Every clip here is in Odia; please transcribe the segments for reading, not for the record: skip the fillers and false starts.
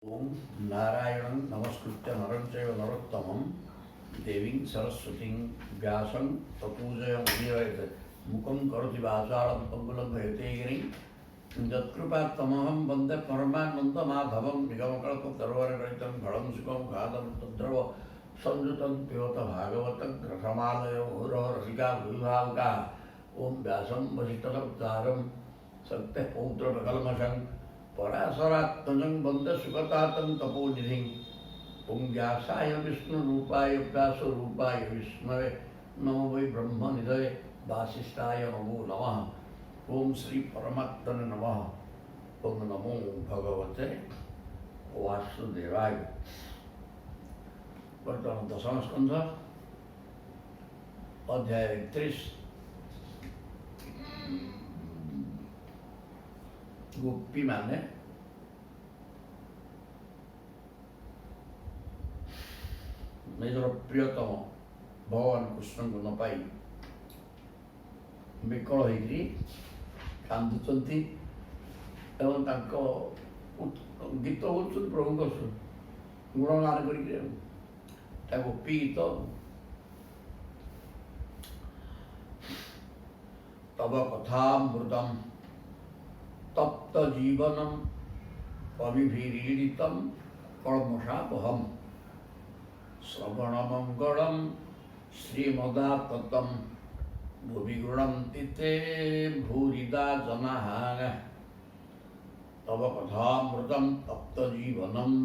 ओम नारायणं नमस्कृत्य नरं चैव नरोत्तमं देवीं सरस्वतीं व्यासं तपूजयमुदीरयेत् मुखं करोति वाचालं पङ्गुलं गिरिं यत्कृपात्तमहं वन्दे परमानन्दमाधवं निगमकल्पतरुवरकलितं घडं सुखं घातं तद्रव संयुतं पिबत भागवतं रसमालयो मुहुरः रसिका भूविभावुकाः ॐ व्यासं वसिष्ठसमुद्धारं सत्यः पौत्रप्रकल्मषं पराशरात्मजं वन्दे सुगतातं तपोनिधिं ॐ व्यासाय विष्णुरूपाय व्यासरूपाय विष्णवे नमो वै ब्रह्मनिधये वासिष्ठाय नमो नमः। ॐ श्री परमात्मने नमः। ॐ नमो भगवते वासुदेवाय। वर्तमान दशम स्कंध अध्याय 31 गोपी माने निजर प्रियतम भगवान कृष्ण को न पाई विकल होगी कांदुंट एवं गीत हूँ प्रभु गुणगान कर गोपी गीत तब कथामृतम तप्त जीवनम कविभिरीडितं कल्मषापहम् श्रवणमङ्गलं श्रीमदाततं भुवि गृह्णन्ति ते भूरिदा जनाः तव कथामृतं तप्तजीवनं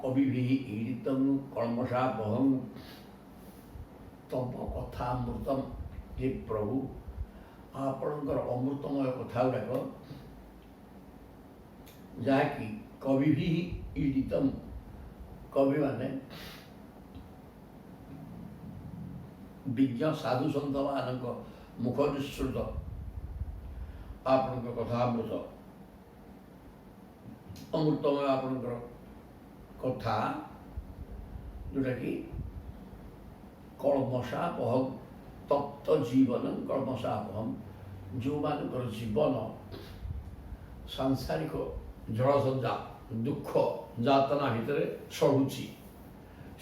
कविभिः ईडितं कल्मषापहम् तव कथामृतं हे प्रभु आपणकर अमृतमय कथा गुड़ाक जहाँकि कवि भी ईडितम कवि माने विज्ञ साधु सन्त मान मुख निश्रुत आपण कथामृत अमृतमय आपणकर कथा जोटा कि कल्मषापह तप्त जीवन कल्मषापहम जो मानकर जीवन सांसारिक जड़सज्जा दुख जातना भितर चढ़ुची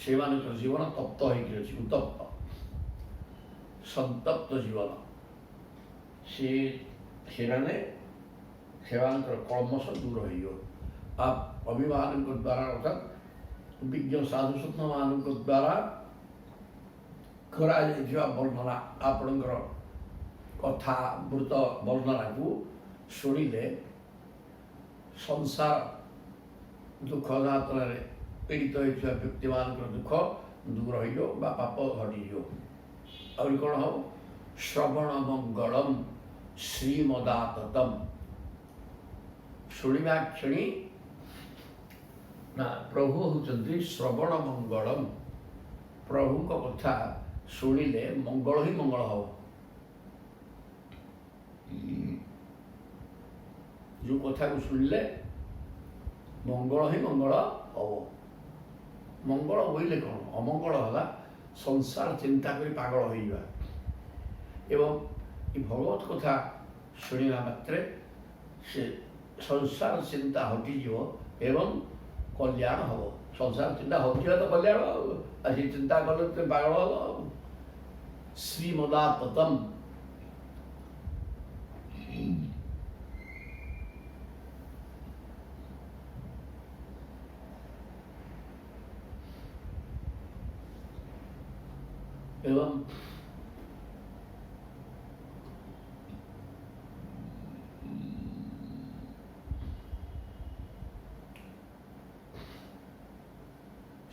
से मानकर जीवन तप्त होकर उत्तप्त संतप्त जीवन से माने कल्मष दूर हो आप अभिमान द्वारा अर्थात विज्ञ साधु सत्न मान द्वारा करा वर्णना आपणकर कथा मृत वर्णना को शुणिले संसार दुख जातना पीड़ित होता व्यक्ति मान दुख दूर हो पाप हटि और कौन हो श्रवण मंगलम श्रीमदाततम शुणा क्षणी ना प्रभु होती श्रवण मंगलम प्रभु को कथा शुणिले मंगल ही मंगल हो जो कथा को शुणिले मंगल ही मंगल हम मंगल बोले कौन अमंगल है संसार चिंता कर पागल हो एवं भगवत कथा शुणा मात्रे से संसार चिंता हटिज एवं कल्याण हम संसार चिंता हटिवा तो कल्याण अच्छी चिंता कल पागल हम श्रीमदाततम एवं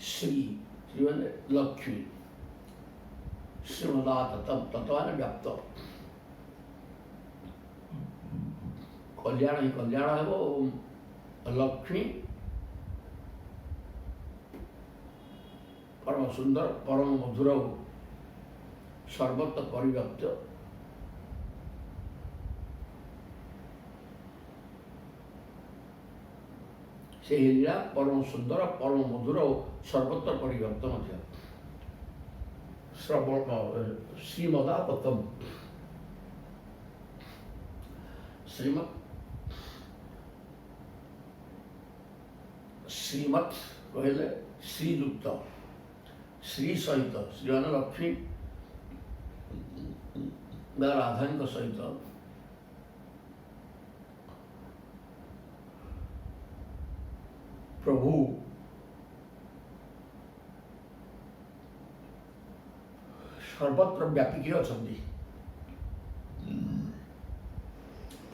श्री लक्ष्मी श्रीमदाततम तत्वान व्याप्त कल्याण ही कल्याण है लक्ष्मी परम सुंदर परम मधुर सर्वत्र परिव्याप्त से लीला परम सुंदर परम मधुर सर्वत्र परिव्याप्त श्रवण श्रीमदाततम श्रीमद ଶ୍ରୀମତ୍ କହିଲେ ଶ୍ରୀଯୁକ୍ତ, ଶ୍ରୀ ସହିତ, ଶ୍ରୀମାନ ଲକ୍ଷ୍ମୀ ବା ରାଧାଙ୍କ ସହିତ ପ୍ରଭୁ ସର୍ବତ୍ର ବ୍ୟାପିକି ଅଛନ୍ତି।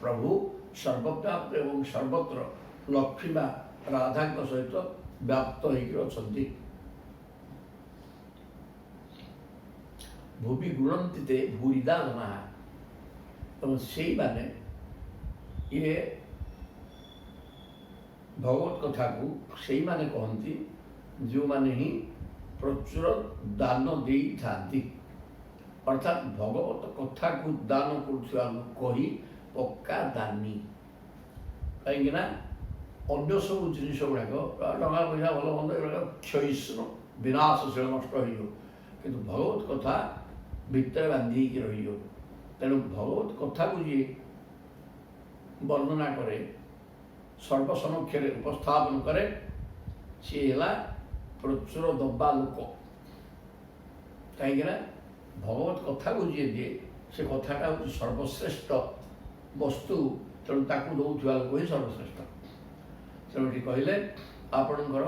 ପ୍ରଭୁ ସର୍ବବ୍ୟାପ୍ତ ଏବଂ ସର୍ବତ୍ର ଲକ୍ଷ୍ମୀ ବା ରାଧାଙ୍କ ସହିତ ବ୍ୟାପ୍ତ ହେଇକି ଅଛନ୍ତି। ଭୂମି ଗୁଣନ୍ତି ତେ ଭୂରିଦା ଜନା, ଏବଂ ସେଇମାନେ ଇଏ ଭଗବତ କଥାକୁ ସେଇମାନେ କହନ୍ତି ଯେଉଁମାନେ ହିଁ ପ୍ରଚୁର ଦାନ ଦେଇଥାନ୍ତି। ଅର୍ଥାତ୍ ଭଗବତ କଥାକୁ ଦାନ କରୁଥିବା ଲୋକ ହିଁ ପକ୍କା ଦାନୀ। କାହିଁକି ନା ଅନ୍ୟ ସବୁ ଜିନିଷ ଗୁଡ଼ାକ ଟଙ୍କା ପଇସା ଭଲ ମନ୍ଦ ଏଗୁଡ଼ାକ କ୍ଷୟିଷ୍ଣୁ ବିନାଶଶୀଳ ନଷ୍ଟ ହେଇଯିବ, କିନ୍ତୁ ଭଗବତ କଥା ଭିତରେ ବାନ୍ଧି ହେଇକି ରହିଯିବ। ତେଣୁ ଭଗବତ କଥାକୁ ଯିଏ ବର୍ଣ୍ଣନା କରେ, ସର୍ବସମକ୍ଷରେ ଉପସ୍ଥାପନ କରେ, ସିଏ ହେଲା ପ୍ରଚୁର ଦବା ଲୋକ। କାହିଁକିନା ଭଗବତ କଥାକୁ ଯିଏ ଦିଏ ସେ କଥାଟା ହେଉଛି ସର୍ବଶ୍ରେଷ୍ଠ ବସ୍ତୁ, ତେଣୁ ତାକୁ ଦେଉଥିବା ଲୋକ ହିଁ ସର୍ବଶ୍ରେଷ୍ଠ। ତେଣୁ ଏଠି କହିଲେ ଆପଣଙ୍କର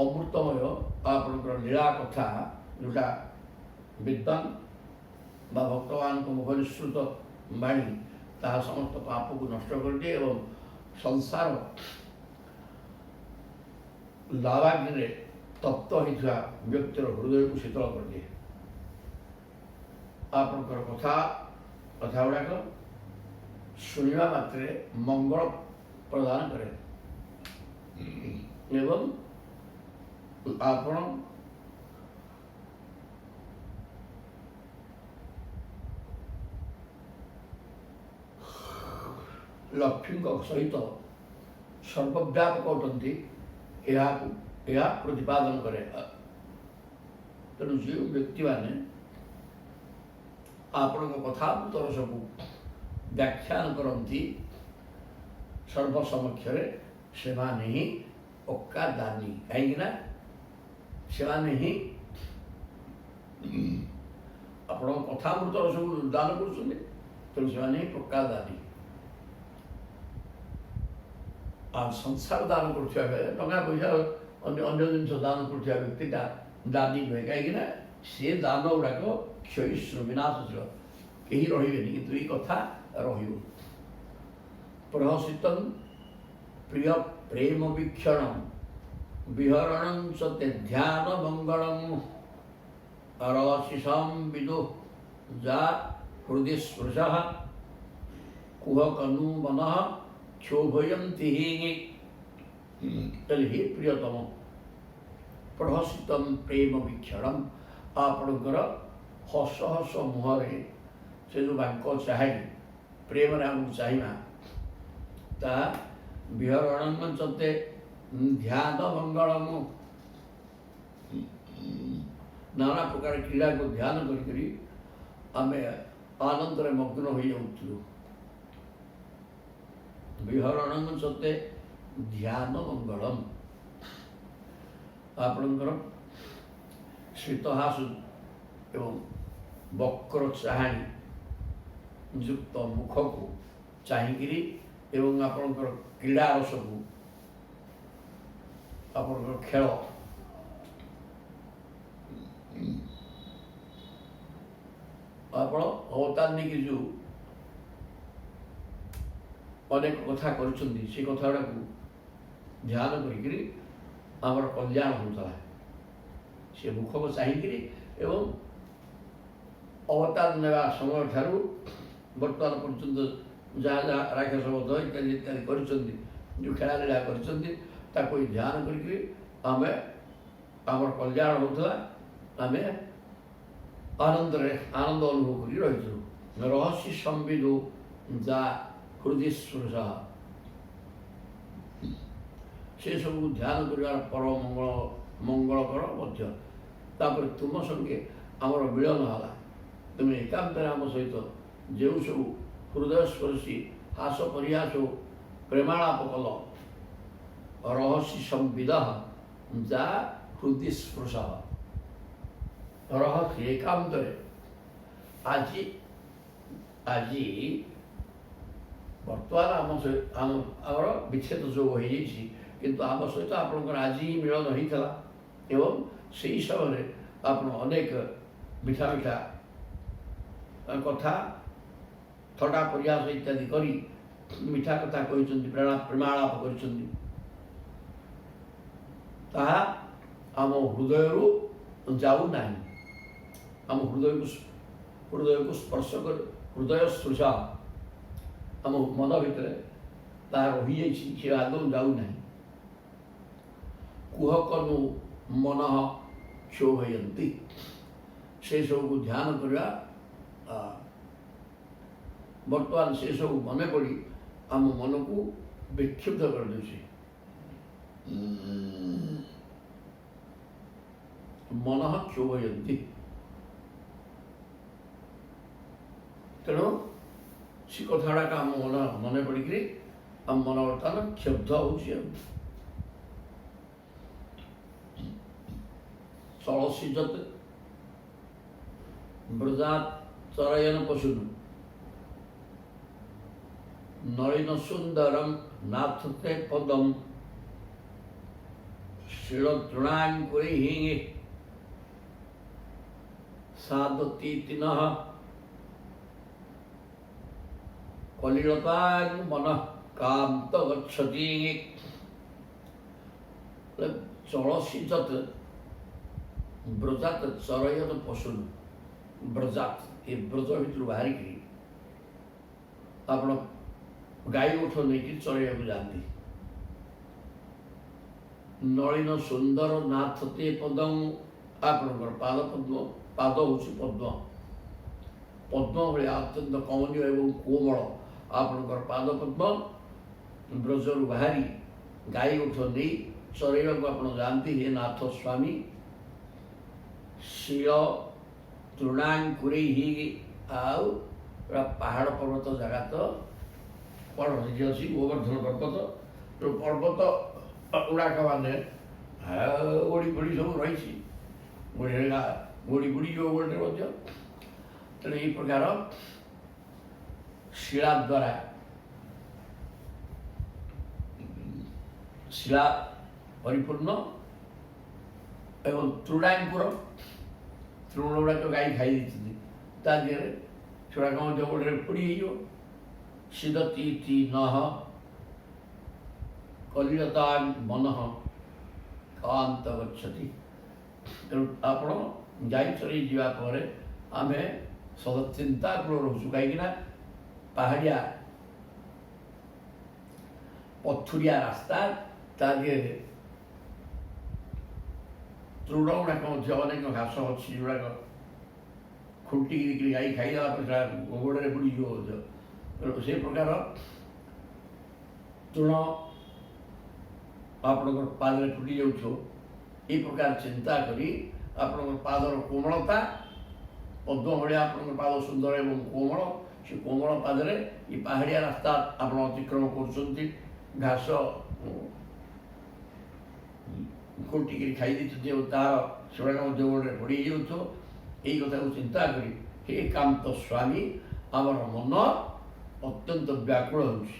ଅମୃତମୟ ଆପଣଙ୍କର ଲୀଳା କଥା ଯେଉଁଟା ବିଦ୍ୱାନ ବା ଭକ୍ତମାନଙ୍କ ମୁଖନିସୃତ ବାଣୀ ତାହା ସମସ୍ତ ପାପକୁ ନଷ୍ଟ କରିଦିଏ ଏବଂ ସଂସାର ଲାଭାଗ୍ନିରେ ତପ୍ତ ହୋଇଥିବା ବ୍ୟକ୍ତିର ହୃଦୟକୁ ଶୀତଳ କରିଦିଏ। ଆପଣଙ୍କର କଥା ଗୁଡ଼ାକ ଶୁଣିବା ମାତ୍ରେ ମଙ୍ଗଳ ପ୍ରଦାନ କରେ ଏବଂ ଆପଣ ଲକ୍ଷ୍ମୀଙ୍କ ସହିତ ସର୍ବବ୍ୟାପକ ଅଟନ୍ତି ଏହା ପ୍ରତିପାଦନ କରେ। ତେଣୁ ଯେଉଁ ବ୍ୟକ୍ତିମାନେ ଆପଣଙ୍କ କଥାନ୍ତର ସବୁ ବ୍ୟାଖ୍ୟାନ କରନ୍ତି ସର୍ବସମକ୍ଷରେ, ସେମାନେ ହିଁ ପକ୍କା ଦାନୀ। କାହିଁକିନା ସେମାନେ ହିଁ ଆପଣଙ୍କ କଥାମୃତର ସବୁ ଦାନ କରୁଛନ୍ତି, ତେଣୁ ସେମାନେ ହିଁ ପକ୍କା ଦାନୀ। ଆଉ ସଂସାର ଦାନ କରୁଥିବା ବେଳେ ଟଙ୍କା ପଇସା ଅନ୍ୟ ଜିନିଷ ଦାନ କରୁଥିବା ବ୍ୟକ୍ତିଟା ଦାନୀ ନୁହେଁ। କାହିଁକିନା ସେ ଦାନ ଗୁଡ଼ାକ କ୍ଷୟିଷ୍ଣୁ ବିନାଶଶୀଳ, କେହି ରହିବେନି, କିନ୍ତୁ ଏଇ କଥା ରହିବ। ପ୍ରହସିତଂ ପ୍ରିୟ ପ୍ରେମ ବୀକ୍ଷଣ ବିହରଣ ସତେ ଧ୍ୟାନ ମଙ୍ଗଳଂ ରସିଷାଂ ବିଦୁ ଯା ହୃଦୟ ସ୍ପୃଶଃ କୁହକନୁ ମନଃ କ୍ଷୋଭୟନ୍ତି ହି। ହି ପ୍ରିୟତମ ପ୍ରହସିତଂ ପ୍ରେମ ବୀକ୍ଷଣମ୍, ଆପଣଙ୍କର ହସ ହସ ମୁହଁରେ ସେ ଯେଉଁ ବାଙ୍କ ଚାହେଁ, ପ୍ରେମରେ ଆମକୁ ଚାହିଁବା, ତାହା ବିହରଣ ସତେ ଧ୍ୟାନ ମଙ୍ଗଳମ, ନାନା ପ୍ରକାର କ୍ରୀଡ଼ାକୁ ଧ୍ୟାନ କରିକରି ଆମେ ଆନନ୍ଦରେ ମଗ୍ନ ହୋଇଯାଉଥିଲୁ। ବିହରଣ ସତେ ଧ୍ୟାନ ମଙ୍ଗଳମ, ଆପଣଙ୍କର ଶ୍ରୀତହାସୁ ଏବଂ ବକ୍ର ଚାହାଣୀ ଯୁକ୍ତ ମୁଖକୁ ଚାହିଁକିରି ଏବଂ ଆପଣଙ୍କର କ୍ରୀଡ଼ା ରସକୁ, ଆପଣଙ୍କର ଖେଳ, ଆପଣ ଅବତାର ନେଇକି ଯେଉଁ ଅନେକ କଥା କରିଛନ୍ତି, ସେ କଥା ଗୁଡ଼ାକୁ ଧ୍ୟାନ କରିକିରି ଆମର କଲ୍ୟାଣ ହେଉଥିଲା। ସେ ମୁଖକୁ ଚାହିଁକିରି ଏବଂ ଅବତାର ନେବା ସମୟ ଠାରୁ ବର୍ତ୍ତମାନ ପର୍ଯ୍ୟନ୍ତ ଯାହା ଯାହା ରାକ୍ଷସ ବଧ ଇତ୍ୟାଦି ଇତ୍ୟାଦି କରିଛନ୍ତି, ଯେଉଁ ଖେଳାଲୀଳା କରିଛନ୍ତି, ତାକୁ ଧ୍ୟାନ କରିକିରି ଆମର କଲ୍ୟାଣ ହେଉଥିଲା। ଆମେ ଆନନ୍ଦ ଅନୁଭବ କରି ରହିଥିଲୁ। ରହସ୍ୟ ସମ୍ବିଦୁ ଯା ହୃଦୟ ସ୍ପୃଶଃ, ସେସବୁକୁ ଧ୍ୟାନ କରିବାର ପରମ ମଙ୍ଗଳକର ମଧ୍ୟ। ତାପରେ ତୁମ ସଙ୍ଗେ ଆମର ମିଳନ ହେଲା, ତୁମେ ଏକାନ୍ତରେ ଆମ ସହିତ ଯେଉଁ ସବୁ ହୃଦୟସ୍ପର୍ଶୀ ହାସ ପରିହାସ ପ୍ରେମାଳାପ କଲ, ରହସି ସମ୍ବିଦ ଯା ହୃଦି ସ୍ପୃଶ ରହସି ଏକାନ୍ତରେ ଆଜି ଆଜି ବର୍ତ୍ତମାନ ଆମର ବିଚ୍ଛେଦ ଯୋଗ ହୋଇଯାଇଛି, କିନ୍ତୁ ଆମ ସହିତ ଆପଣଙ୍କର ଆଜି ହିଁ ମିଳନ ହୋଇଥିଲା ଏବଂ ସେହି ସମୟରେ ଆପଣ ଅନେକ ମିଠା ମିଠା କଥା ଥଟ୍ଟା ପରିହାସ ଇତ୍ୟାଦି କରି ମିଠା କଥା କହିଛନ୍ତି, ପ୍ରେମାଳାପ କରିଛନ୍ତି। ତାହା ଆମ ହୃଦୟରୁ ଯାଉନାହିଁ, ଆମ ହୃଦୟକୁ ସ୍ପର୍ଶ କରି ହୃଦୟ ସ୍ପୃଶ ଆମ ମନ ଭିତରେ ତାହା ରହିଯାଇଛି, ସେ ଆଦୌ ଯାଉନାହିଁ। କୁହକନୁ ମନ କ୍ଷୋଭୟନ୍ତି, ସେସବୁକୁ ଧ୍ୟାନ କରିବା ବର୍ତ୍ତମାନ ସେସବୁ ମନେ ପଡ଼ି ଆମ ମନକୁ ବିକ୍ଷୁବ୍ଧ କରିଦେଉଛି। ମନ କ୍ଷୋଭୟନ୍ତି, ତେଣୁ ସେ କଥା ଗୁଡ଼ାକ ଆମ ମନେ ପଡ଼ିକରି ଆମ ମନ ବର୍ତ୍ତମାନ କ୍ଷୁବ୍ଧ ହେଉଛି। ଷୋଳଶୀଯତ୍ ବ୍ରଜାତ୍ ଚରୟନ ପଶୁନ ନଳିନ ସୁନ୍ଦରମ୍ ନାଥତେ ପଦମ୍ ଶିଳତୃଣାଙ୍କୁରୈଃ ସାଦତୀତିନଃ କଲିଳତାଂ ମନଃ କାନ୍ତ ଗଚ୍ଛତି। ଷୋଳଶୀଯତ୍ ବ୍ରଜାତ୍ ଚରୟନ ପଶୁନ, ବ୍ରଜାତ୍ ଏ ବ୍ରଜ ଭିତରୁ ବାହାରିକି ଆପଣ ଗାଈ ଗୋଠ ନେଇକି ଚରେଇବାକୁ ଯାଆନ୍ତି। ନଳିନ ସୁନ୍ଦର ନାଥତେ ପଦମ୍, ଆପଣଙ୍କର ପାଦ ହେଉଛି ପଦ୍ମ ଭଳିଆ ଅତ୍ୟନ୍ତ କମନୀୟ ଏବଂ କୋମଳ ଆପଣଙ୍କର ପାଦ ପଦ୍ମ। ବ୍ରଜରୁ ବାହାରି ଗାଈ ଗୋଠ ନେଇ ଚରେଇବାକୁ ଆପଣ ଯାଆନ୍ତି ହେ ନାଥ ସ୍ୱାମୀ। ଶିଳ ତୃଣାଙ୍କୁରୈଃ, ଆଉ ପାହାଡ଼ ପର୍ବତ ଜାଗା ତ କ'ଣ ସେଠି ଅଛି, ଗୋବର୍ଦ୍ଧନ ପର୍ବତ, ପର୍ବତ ଗୁଡ଼ାକ ମାନେ ଗୋଡ଼ି ଫୋଡ଼ି ସବୁ ରହିଛି, ଗୋଡ଼ି ବୁଡ଼ିଯିବ ଗୋଡ଼ରେ ମଧ୍ୟ। ତେଣୁ ଏହି ପ୍ରକାର ଶିଳା ଦ୍ୱାରା ଶିଳା ପରିପୂର୍ଣ୍ଣ ଏବଂ ତୃଣାଙ୍କୁର, ତୃଣ ଗୁଡ଼ାକ ଗାଈ ଖାଇ ଦେଇଛନ୍ତି, ତା ଦେହରେ ସେଗୁଡ଼ାକ ମଧ୍ୟ ଗୋଡ଼ରେ ପୋଡ଼ି ହେଇଯିବ। ସିଦତୀତିନଃ କଲିଳତାଂ ମନଃ କାନ୍ତ ଗଚ୍ଛତି। ତେଣୁ ଆପଣ ଗାଈ ଚରେଇ ଯିବା ପରେ ଆମେ ସଦା ଚିନ୍ତାକୁଳ ରହୁଛୁ, କାହିଁକିନା ପାହାଡ଼ିଆ ପଥୁରିଆ ରାସ୍ତା, ତା ଦେହରେ ତୃଣ ଗୁଡ଼ାକ ମଧ୍ୟ ଅନେକ ଘାସ ଅଛି ଯେଉଁଗୁଡ଼ାକ ଖୁଣ୍ଟିକିରି ଗାଈ ଖାଇଦେଲା ପରେ ସେଟା ଗୋବରରେ ବୁଡ଼ିଯିବ ମଧ୍ୟ। ତେଣୁ ସେ ପ୍ରକାର ତୃଣ ଆପଣଙ୍କର ପାଦରେ ଟୁଟି ଯାଉଥିବ, ଏହି ପ୍ରକାର ଚିନ୍ତା କରି ଆପଣଙ୍କର ପାଦର କୋମଳତା, ପଦ୍ମ ଭଳିଆ ଆପଣଙ୍କର ପାଦ ସୁନ୍ଦର ଏବଂ କୋମଳ, ସେ କୋମଳ ପାଦରେ ଏ ପାହାଡ଼ିଆ ରାସ୍ତା ଆପଣ ଅତିକ୍ରମ କରୁଛନ୍ତି, ଘାସ ଖୁଣ୍ଟିକିରି ଖାଇ ଦେଇଛନ୍ତି ଏବଂ ତାହାର ସେଗୁଡ଼ାକ ମଧ୍ୟ ଗୋଡ଼ରେ ପଡ଼ି ହେଇଯାଉଥିବ। ଏହି କଥାକୁ ଚିନ୍ତା କରି ହେ କାନ୍ତ ସ୍ୱାମୀ, ଆମର ମନ ଅତ୍ୟନ୍ତ ବ୍ୟାକୁଳ ହେଉଛି।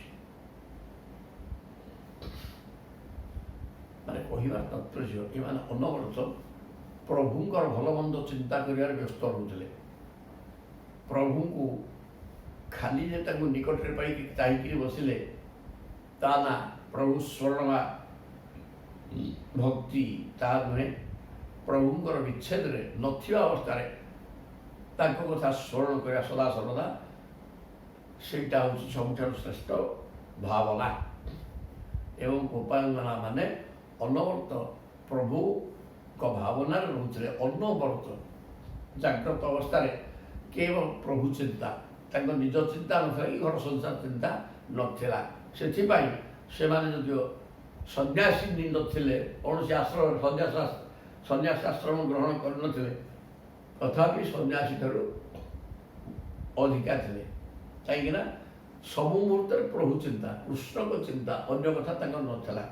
ମାନେ କହିବାର ତାତ୍ପର୍ଯ୍ୟ, ଏମାନେ ଅନବରତ ପ୍ରଭୁଙ୍କର ଭଲ ମନ୍ଦ ଚିନ୍ତା କରିବାରେ ବ୍ୟସ୍ତ ରହୁଥିଲେ। ପ୍ରଭୁଙ୍କୁ ଖାଲି ଯେ ତାଙ୍କୁ ନିକଟରେ ପାଇକି ଚାହିଁକିରି ବସିଲେ ତା ନା ପ୍ରଭୁ ସ୍ମରଣ ବା ଭକ୍ତି, ତାହା ନୁହେଁ। ପ୍ରଭୁଙ୍କର ବିଚ୍ଛେଦରେ ନଥିବା ଅବସ୍ଥାରେ ତାଙ୍କ କଥା ସ୍ମରଣ କରିବା ସଦା ସର୍ବଦା, ସେଇଟା ହେଉଛି ସବୁଠାରୁ ଶ୍ରେଷ୍ଠ ଭାବନା। ଏବଂ ଗୋପାଳନା ମାନେ ଅନବରତ ପ୍ରଭୁଙ୍କ ଭାବନାରେ ରହୁଥିଲେ, ଅନବରତ ଜାଗ୍ରତ ଅବସ୍ଥାରେ କେବଳ ପ୍ରଭୁ ଚିନ୍ତା, ତାଙ୍କ ନିଜ ଚିନ୍ତା ନଥିଲା କି ଘର ସଂସାର ଚିନ୍ତା ନଥିଲା। ସେଥିପାଇଁ ସେମାନେ ଯଦିଓ ସନ୍ନ୍ୟାସୀ ନଥିଲେ, କୌଣସି ଆଶ୍ରମ ସନ୍ନ୍ୟାସ ଆଶ୍ରମ ଗ୍ରହଣ କରିନଥିଲେ, ତଥାପି ସନ୍ନ୍ୟାସୀ ଠାରୁ ଅଧିକା ଥିଲେ। କାହିଁକିନା ସବୁ ମୁହୂର୍ତ୍ତରେ ପ୍ରଭୁ ଚିନ୍ତା, କୃଷ୍ଣଙ୍କ ଚିନ୍ତା, ଅନ୍ୟ କଥା ତାଙ୍କର ନଥିଲା।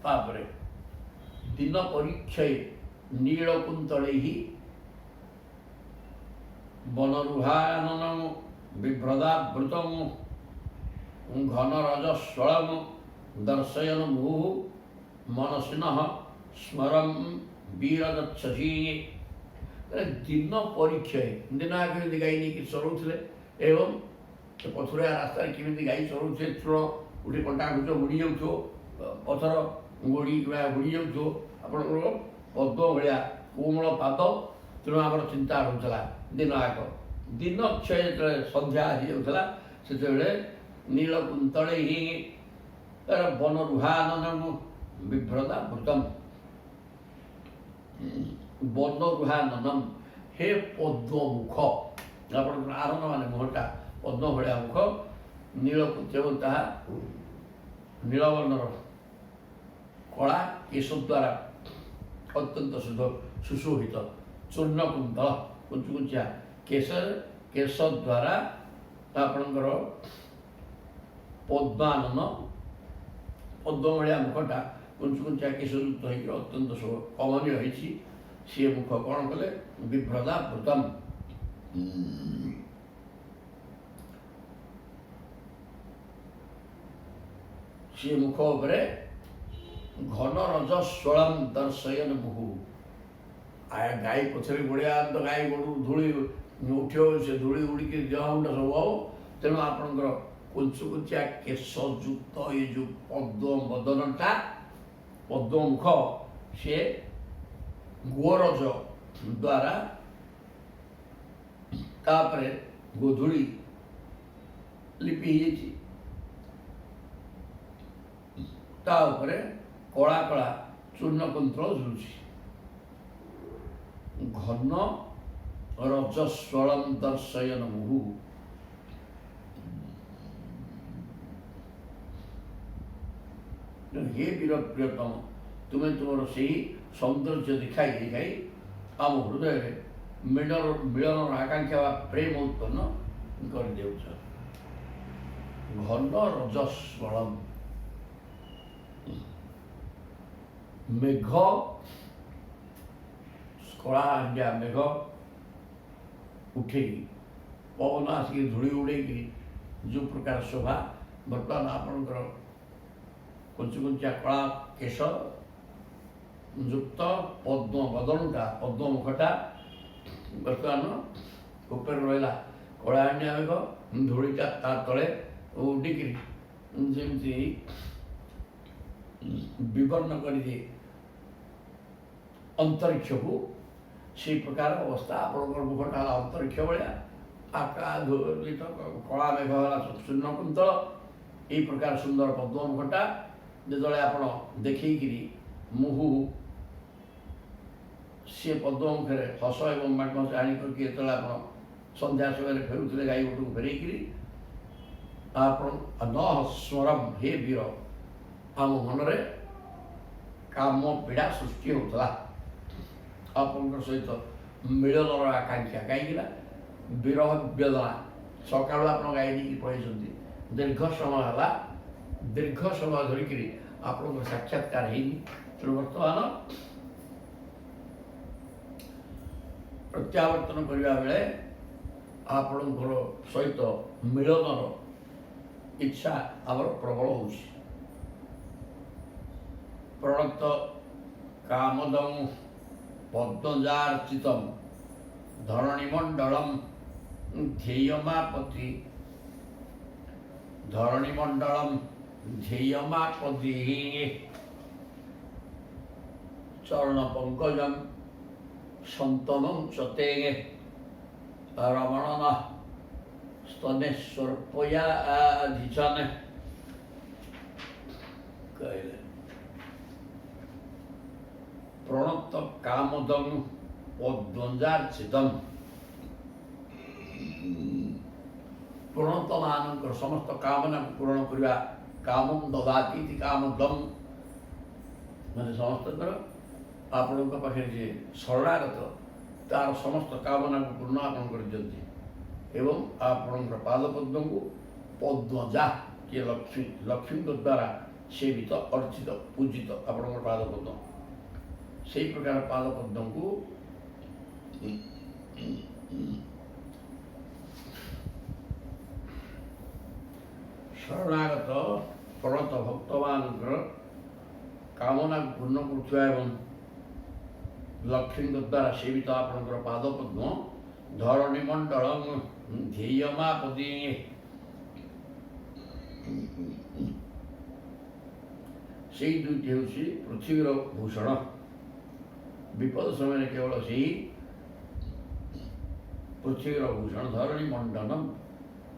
तापरे दिन परीक्षय नीलकुंतलैः वनरुहाननं बिभ्रदावृतं घनरजस्वलं दर्शयन् मुहुः मनसिनः स्मरं वीरदक्षसी। दिन परीक्षय दिन केमी गाई नहीं चलाऊे एवं पथुरिया रास्तार केमी गाई चलाऊे तृण गोटे कंटा घुच बुड़ी जाऊ पथर गोड़ी बुड़ी जाऊ आपण पद्म भाया कोमल पाद तेणु आम चिंता रोला दिन आक दिन क्षय जो सन्ध्या हो जाता से नीलकुंतले ही तार वनरुहाननम बिभ्रदावृतम वनरुहाननम हे पद्म मुख आप आरन मान मुहटा पद्म भाया मुख नीलकुंत नीलवर्णर कला केश द्वारा अत्यंत सुशोभित चूर्णकुंतल कुंचुकुंचिया केश द्वारा आपणकर पद्मानन पद्म भाया मुखटा कुंचुकुंचिया केशयुक्त हो अत्यंत कमनीय होती सी मुख कौन कले बिभ्रदावृतम सी मुख उपरे घन रजस्वलम दर्शयन मुहु आया गाई पछरे बढ़िया तो गाई गोड़ धूली उठो से धूली उड़िक देह मुंड सब हम तेणु आपणकर कुंचुकुचिया केशयुक्त ये जो पद्म बदनटा पद्म मुख से गोरज द्वारा तापरे गोधूली लिपि कला कला चूर्णकुंतल झुलुची घन रजस्वलम दर्शयन मुहु हे वीर प्रियतम तुम्हें तुम से सौंदर्य दिखाई दिखाई आम हृदय मिलन आकांक्षा प्रेम उत्पन्न कर देउछ घन रजस्वलम मेघ कलाहांडिया मेघ उठे पवन आसिक धूली उड़े जो प्रकार शोभा बर्तमान आपणकर कुंचुकुंचिया कला केश युक्त पद्म बदनटा पद्म मुखटा बर्तमान ऊपर रहा कलाहांडिया मेघ धूलीटा ता तले उड़िक जमी विवर्ण कर अंतरिक्ष को से प्रकार अवस्था आपंकर मुखटा अंतरिक्ष भाया आकाश कला मेघ चूर्णकुंतल यही प्रकार सुंदर पद्म मुखटा जो आप देखिकी मुहु सी पद्म मुखे हस एवं मागस आणिक आप संध्या समय फेरुले गाई गोट को फेरैक आप न स्मरम हे वीर आम मनरे काम पीड़ा सृष्टि होता आप सहित मिलन आकांक्षा कहीं विरह वेदना सका आप गाई नहीं पड़े दीर्घ समय है दीर्घ समय धरिक आप साक्षात्कार है बर्तमान प्रत्यावर्तन करने बेले आपणकर सहित मिलनर इच्छा आमर प्रबल हो प्रणत कामदं पद्मजार्चितं धरणिमंडलम ध्येयमापति धरणिमंडलम ध्येयमापति चरण पंकजम संतमं चते रमणन स्तनेश्वर्पयाधिचन कहले प्रणत कामदम पद्मजार्चितम प्रणत मानकर समस्त कामना पूर्ण करवा कामम ददाति कामदम मैंने समस्त आपण पाखे जे शरणागत तार समस्त कामना को पूर्ण आपण कर दियंती एवं आपण पादपद्म को पद्मजा किए लक्ष्मी लक्ष्मी द्वारा सेवित अर्चित पूजित आपणकर पादपद्म से प्रकार पादपद्म को शरणागत परत भक्तमान कामना पूर्ण करुवा एवं लक्ष्मी द्वारा सेवित आपणकर पादपद्म धरणी मंडल ध्येयमापदी से दुईटी हूँ पृथ्वीर भूषण विपद समय केवल से पृथ्वीर भूषण धरणी मंडनम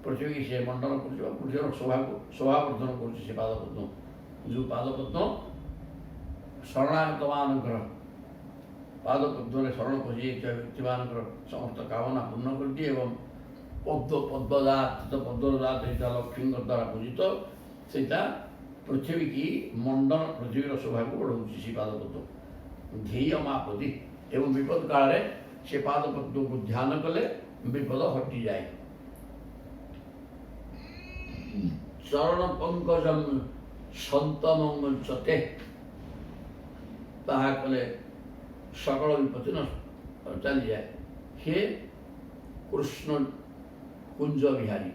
पृथ्वी की से मंडन कर पृथ्वीर शोभावर्धन कर पादपद्म जो पादपद्म शरणागत मानकर पादपद्म शरण पशि व्यक्ति मान समस्त कामना पूर्ण कर दिए एवं पद्मदात लक्ष्मी द्वारा पूजित से पृथ्वी की मंडन पृथ्वीर शोभा को बढ़ाऊँ से पादपद्म ध्येय मापदी एवं विपद काल से पादपद्म को ध्यान कले विपद हटि जाए। चरण पंकजम सत मंगलचते ताहा कले सकल विपत्ति न चली जाए। हे कृष्ण कुंज विहारी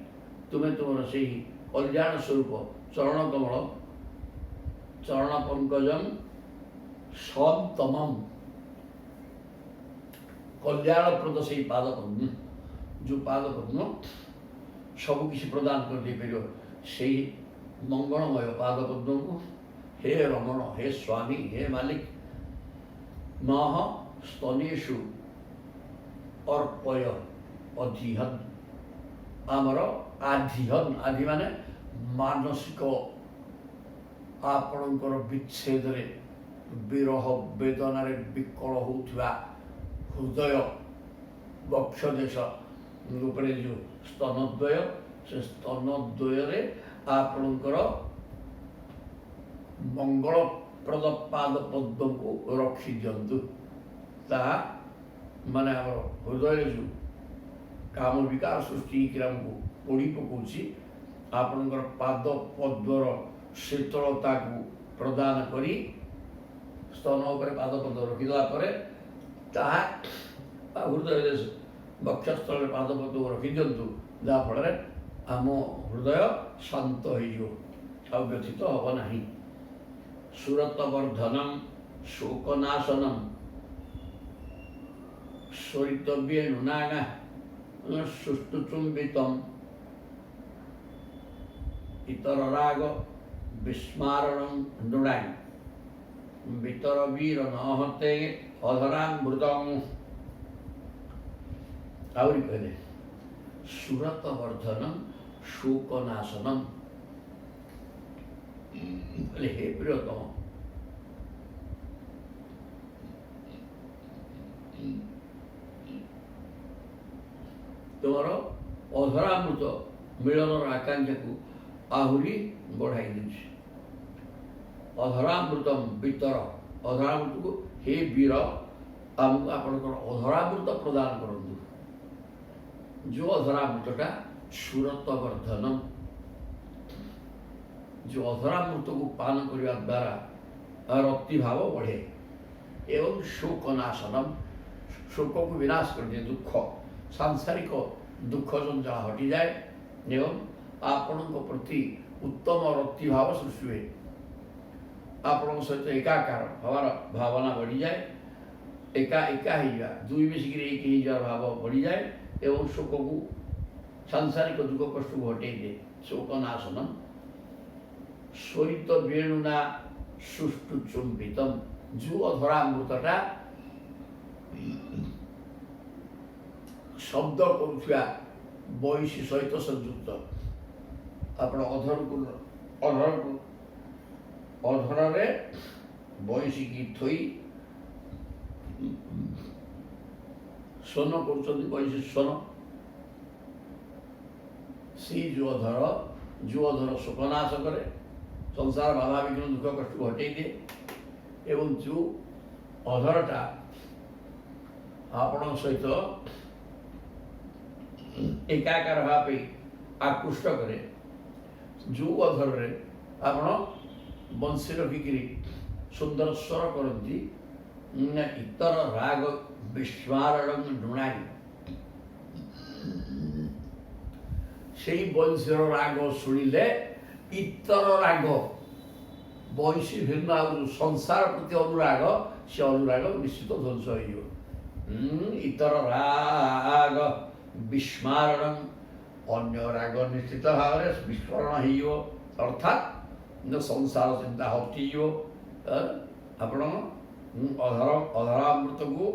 तुम्हें तुम से कल्याण स्वरूप चरण कमल चरण पंकजम सतमम कल्याणप्रद से पादपद्म जो पादपद्म सब किसी प्रदान कर दे पार से मंगलमय पादपद्म को हे रमण हे स्वामी हे मालिक नः स्तनेषु अर्पय अधिहन आमर आधिहन आदि माने मानसिक आपणकर विच्छेद विरह वेदन विकल होता हृदय वक्षदेश उपरे जो स्तनद्वय से स्तनद्वय आपणकर मंगलप्रद पादपद्म को रखी दिंतु माने हृदय जो काम विकार सृष्टि को पोड़ी पकाउछि आपणकर पाद पद्मर शीतलता को प्रदान करी स्तन उपर पाद पद्म रखिदेला हृदय वक्षस्थल पादपद्म रखी दिंतु जहाँफल आम हृदय शांत हो व्यथित हम ना। सुरतवर्धनम शोकनाशनम स्वरितव्येनुनागा सुष्टुचुंबितम इतर राग विस्मारणम नृणाई वितर वीर नहते अधरामृतम आवरी कहले सुरतवर्धनम शोकनाशनम हे प्रियतम तुमर अधरामृत मिलन आकांक्षा को आहरी बढ़ाई देछि। अधरामृतम वितर अधरामृत को हे वीर आमको आपनकर अधरामृत प्रदान करंतु जो अधरामृतटा सुरतवर्धनम जो अधरामृत को पान करने द्वारा रक्तिभाव बढ़े एवं शोकनाशनम शोक को विनाश कर दिए दुख सांसारिक दुख जंजाल हटि जाए एवं आपण प्रति उत्तम रक्तिभाव सृष्टि हुए आपण सहित एकाकार हमार भावना बढ़ी जाए एका एका हो दुई मिसिक एक भाव बढ़ी जाए एवं शोक को सांसारिक दुख कष्ट को हटे दे शोकनाशनम स्वरित वेणुना सुष्टु चुंबितम जो अधरामृतटा शब्द करुवा बंशी सहित संयुक्त आपण अधर को अधर बंशी की थई स्वन कर स्वन सी जो अधर शोकनाश करे संसार बाधा विघ्न दुख कष्ट को हटे दिए एवं जो अधरटा आपण सहित एकाकार भाव आकृष्ट करे जो अधर रे आपण ବଂଶୀ ରଖିକିରି ସୁନ୍ଦର ସ୍ୱର କରନ୍ତି। ଇତର ରାଗ ବିସ୍ମାରଣ ଡୁଣାଇ, ସେଇ ବଂଶୀର ରାଗ ଶୁଣିଲେ ଇତର ରାଗ, ବଂଶୀ ଭିନ୍ନ ଆଉ ସଂସାର ପ୍ରତି ଅନୁରାଗ, ସେ ଅନୁରାଗ ନିଶ୍ଚିତ ଧ୍ୱଂସ ହୋଇଯିବ। ଇତର ରାଗ ବିସ୍ମାରଣ, ଅନ୍ୟ ରାଗ ନିଶ୍ଚିତ ଭାବରେ ବିସ୍ମରଣ ହେଇଯିବ, ଅର୍ଥାତ୍ ସଂସାର ଚିନ୍ତା ହଟିଯିବ। ଆପଣ ଅଧରାମୃତକୁ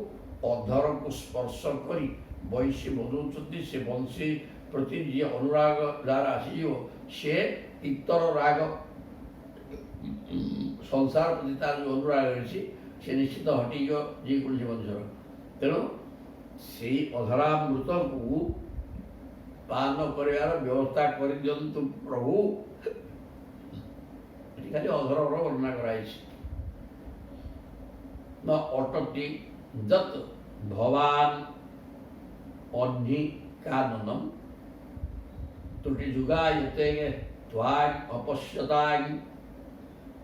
ଅଧରକୁ ସ୍ପର୍ଶ କରି ବଂଶୀ ବଜାଉଛନ୍ତି, ସେ ବଂଶୀ ପ୍ରତି ଯିଏ ଅନୁରାଗ ଯାହାର ଆସିଯିବ, ସେ ଇତର ରାଗ, ସଂସାର ପ୍ରତି ତାର ଯେଉଁ ଅନୁରାଗ ରହିଛି ସେ ନିଶ୍ଚିତ ହଟିଯିବ ଯେକୌଣସି ମଣିଷର। ତେଣୁ ସେଇ ଅଧରାମୃତକୁ ପାନ କରିବାର ବ୍ୟବସ୍ଥା କରିଦିଅନ୍ତୁ ପ୍ରଭୁ। ଏଠି ଖାଲି ଅଧରର ବର୍ଣ୍ଣନା କରାଯାଇଛି। न अटति दत् भवान् अह्नि काननम त्रुटि जुगायते त्वाम् अपश्यताम्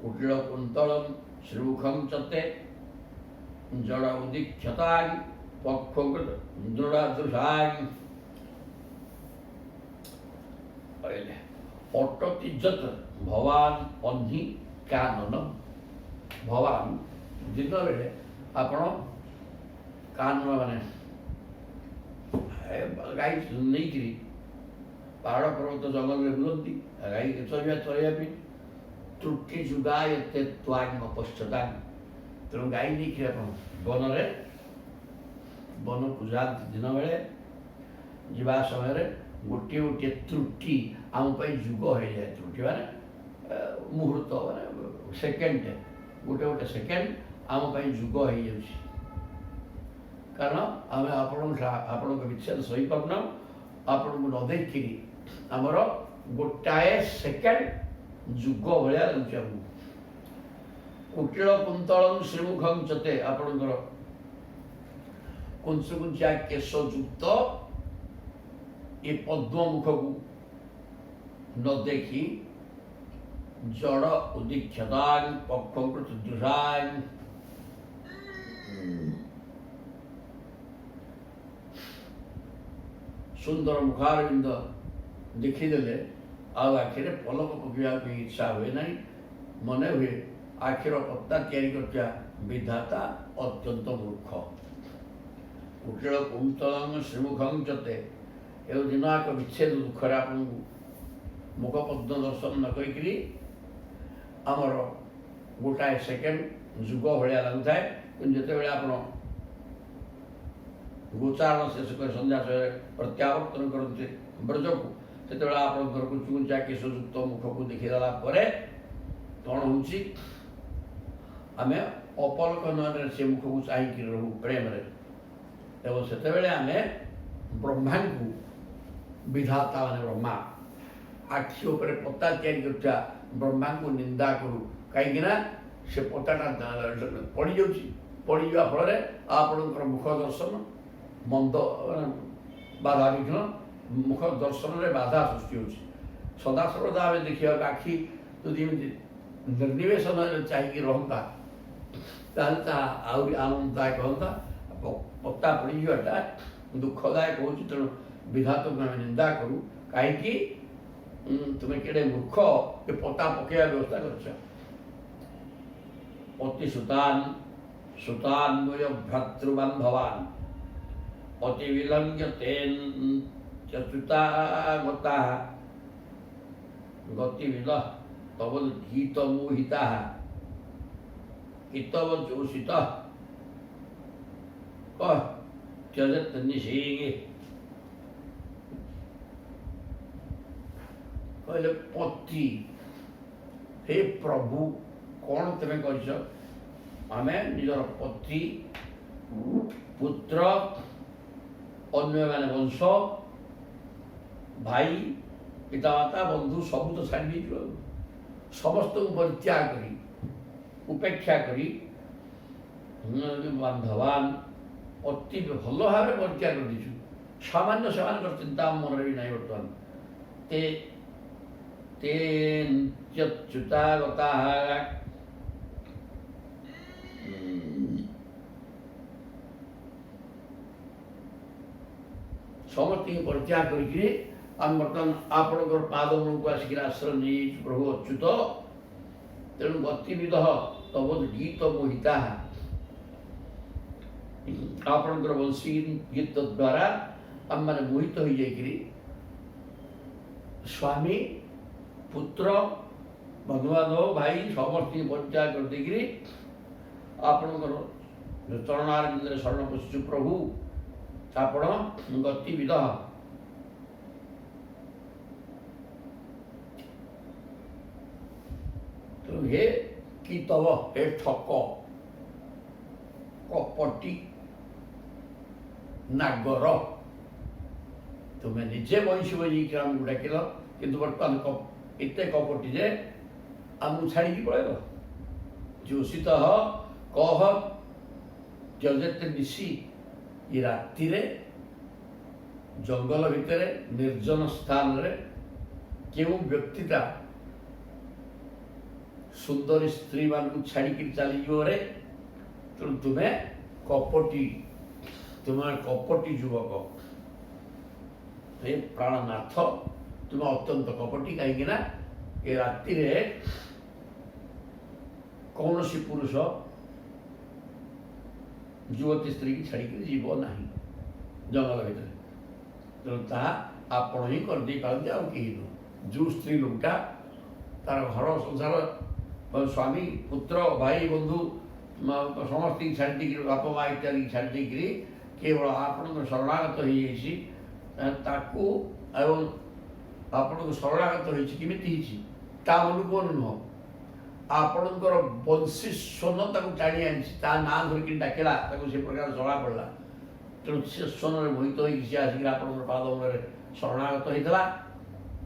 कुटिलकुन्तलं श्रीमुखं च ते जड उदीक्षताम् पक्वकृत दृढदृशाम्। अटति जत् भवान् अह्नि काननम, भवान् दिन बेले आपण कानून माने गाई नहीं पहाड़ पर्वत जंगल में बुलती गाई चलिया त्रुटि जुगायते त्वाम् अपश्यताम्। तेणु गाई नहीं वन में वन को जाती दिन बेले जीवा समय गोटे गोटे त्रुटि आम जुग हो जाए। त्रुटि माने मुहूर्त माने सेकेंड, गोटे गोटे सेकेंड आम जुग हो जाए। कारण आम आपण विच्छेद सही पाना, आपण को न देखी आमर गोटाए सेकेंड जुग भाया लगे। कुटिल कुंतलम श्रीमुखम चते, आपणकर कुंच कुंचिया केशयुक्त ये पद्म मुख को न देखी जड़ उदीक्षतान् पक्वकृत दृशान्। सुंदर मुखारविंद देखीदेले आखिरे पलक पकड़ा इच्छा हुए ना, मन हुए आखिर पत्ता तैयारी करता विधाता अत्यंत मूर्ख। कुटिल कुंतलम श्रीमुखम चते, ए दिनाक विच्छेद दुखरे आप मुखपद्म दर्शन न करी आमर गोटाए सेकेंड जुग भाया लगुए। कि जिते आप गोचारण शेष कर संध्या समय प्रत्यावर्तन करते ब्रज को, से आप कुचकुंचा केशयुक्त मुख को देखीदेला कौन हो आम अपलक नयन से मुख को चाहिए रहू प्रेम एवं से आम ब्रह्मा को विधाता माने ब्रह्मा आखि उपर पत्ता तैयारी करता ब्रह्मा को निंदा करू कहीं से पत्ताटा पड़ जाऊँगी। पड़ जा फल आपणकर मुख दर्शन मंद बाधा विघ्न, मुख दर्शन में बाधा सृष्टि हो। सदा सर्वदा आम देखा आखि जदि निर्निवेशन चाहिए रहता आहरी आनंददायक होता। पत्ता पड़ाटा दुखदायक हो। तेणु विधाता को आम निंदा करूँ कहीं तुम्हें केड़े मूर्ख ये पत्ता पकड़ा व्यवस्था कर। अति सुतान सुतान्वय भ्रातृबान्धवान् अति विलंघ्य तेन चतुता गता गतिविल तब गीत मोहिता इतव जोषित त्यजत निषेगे। कहले पति हे प्रभु कौन तुम्हें कह आम निजर पति पुत्र अन्य माने वंश भाई पितामाता बंधु सबू तो छाड़ी समस्त को परित्याग करी उपेक्षा करी बांधवान अति भल भाव परित्याग कर। सामान्य से चिंता मन भी नहीं बर्तमान ते तेन च्युतागताः समस्त परित्याग करके आम बर्तमान आपणकर पादमूल को आसिक आश्रय नहीं प्रभु अच्युत तेणु गतिविध तब गीत मोहिता आपणकर वंशी गीत द्वारा आम मैंने मोहित हो जाइए स्वामी पुत्र बंधुबांधव भाई समस्त परित्याग कर देकरी आपणकर चरणारविंद शरण पशु प्रभु आपण गतिविध तो हे कि तब हे ठक कपटी नागर तुम्हें निजे वंशी बजी डाकिल कि बर्तमान एत कपटी जे आमको छाड़ी पड़ेगा जोशित कह जजते निशी ये राति जंगल भितर निर्जन स्थान रे क्यों व्यक्तिटा सुंदरी स्त्री मान छाड़ी चली रे तेणु तुम्हें कपटी तुम्हें कपटी युवक प्राणनाथ तुम्हें अत्यंत कपटी कहीं ये राति कौन सी पुरुष युवती स्त्री की छाड़ी जीव ना जंगल भितर तेणु आपण ही करदे पारती आई जो स्त्री लोकटा तार घर संसार स्वामी पुत्र भाई बंधु समस्त छाड़ी बाप माँ इत्यादि छाड़ी देकर केवल आपण शरणागत हो आपण शरणागत होमी मन को नुह आपणकर वंशी स्वन टाणी आनी ना धरिक डाकला से प्रकार जला पड़ा तेणु से स्वन मोहित होगी सी आसिक आप पादमूल शरणागत होता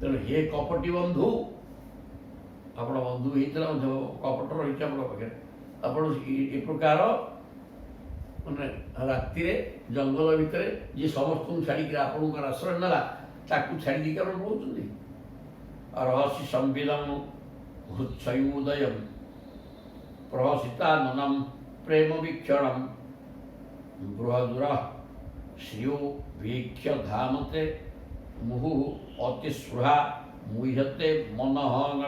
तेणु हे कपटी बंधु आप बंधु होता कपट रही पाखे आप प्रकार मैंने राति जंगल भितर जी समस्त छाड़ी आपंकर आश्रय नाला ताकू छाड़ी आप रोच रहस्य संविदम हृत्सयोदय प्रहसिताननम प्रेम वीक्षण बृहदुर श्रियो वीक्ष्य धामते मुहु अतिस्पृहा मुह्यते मनः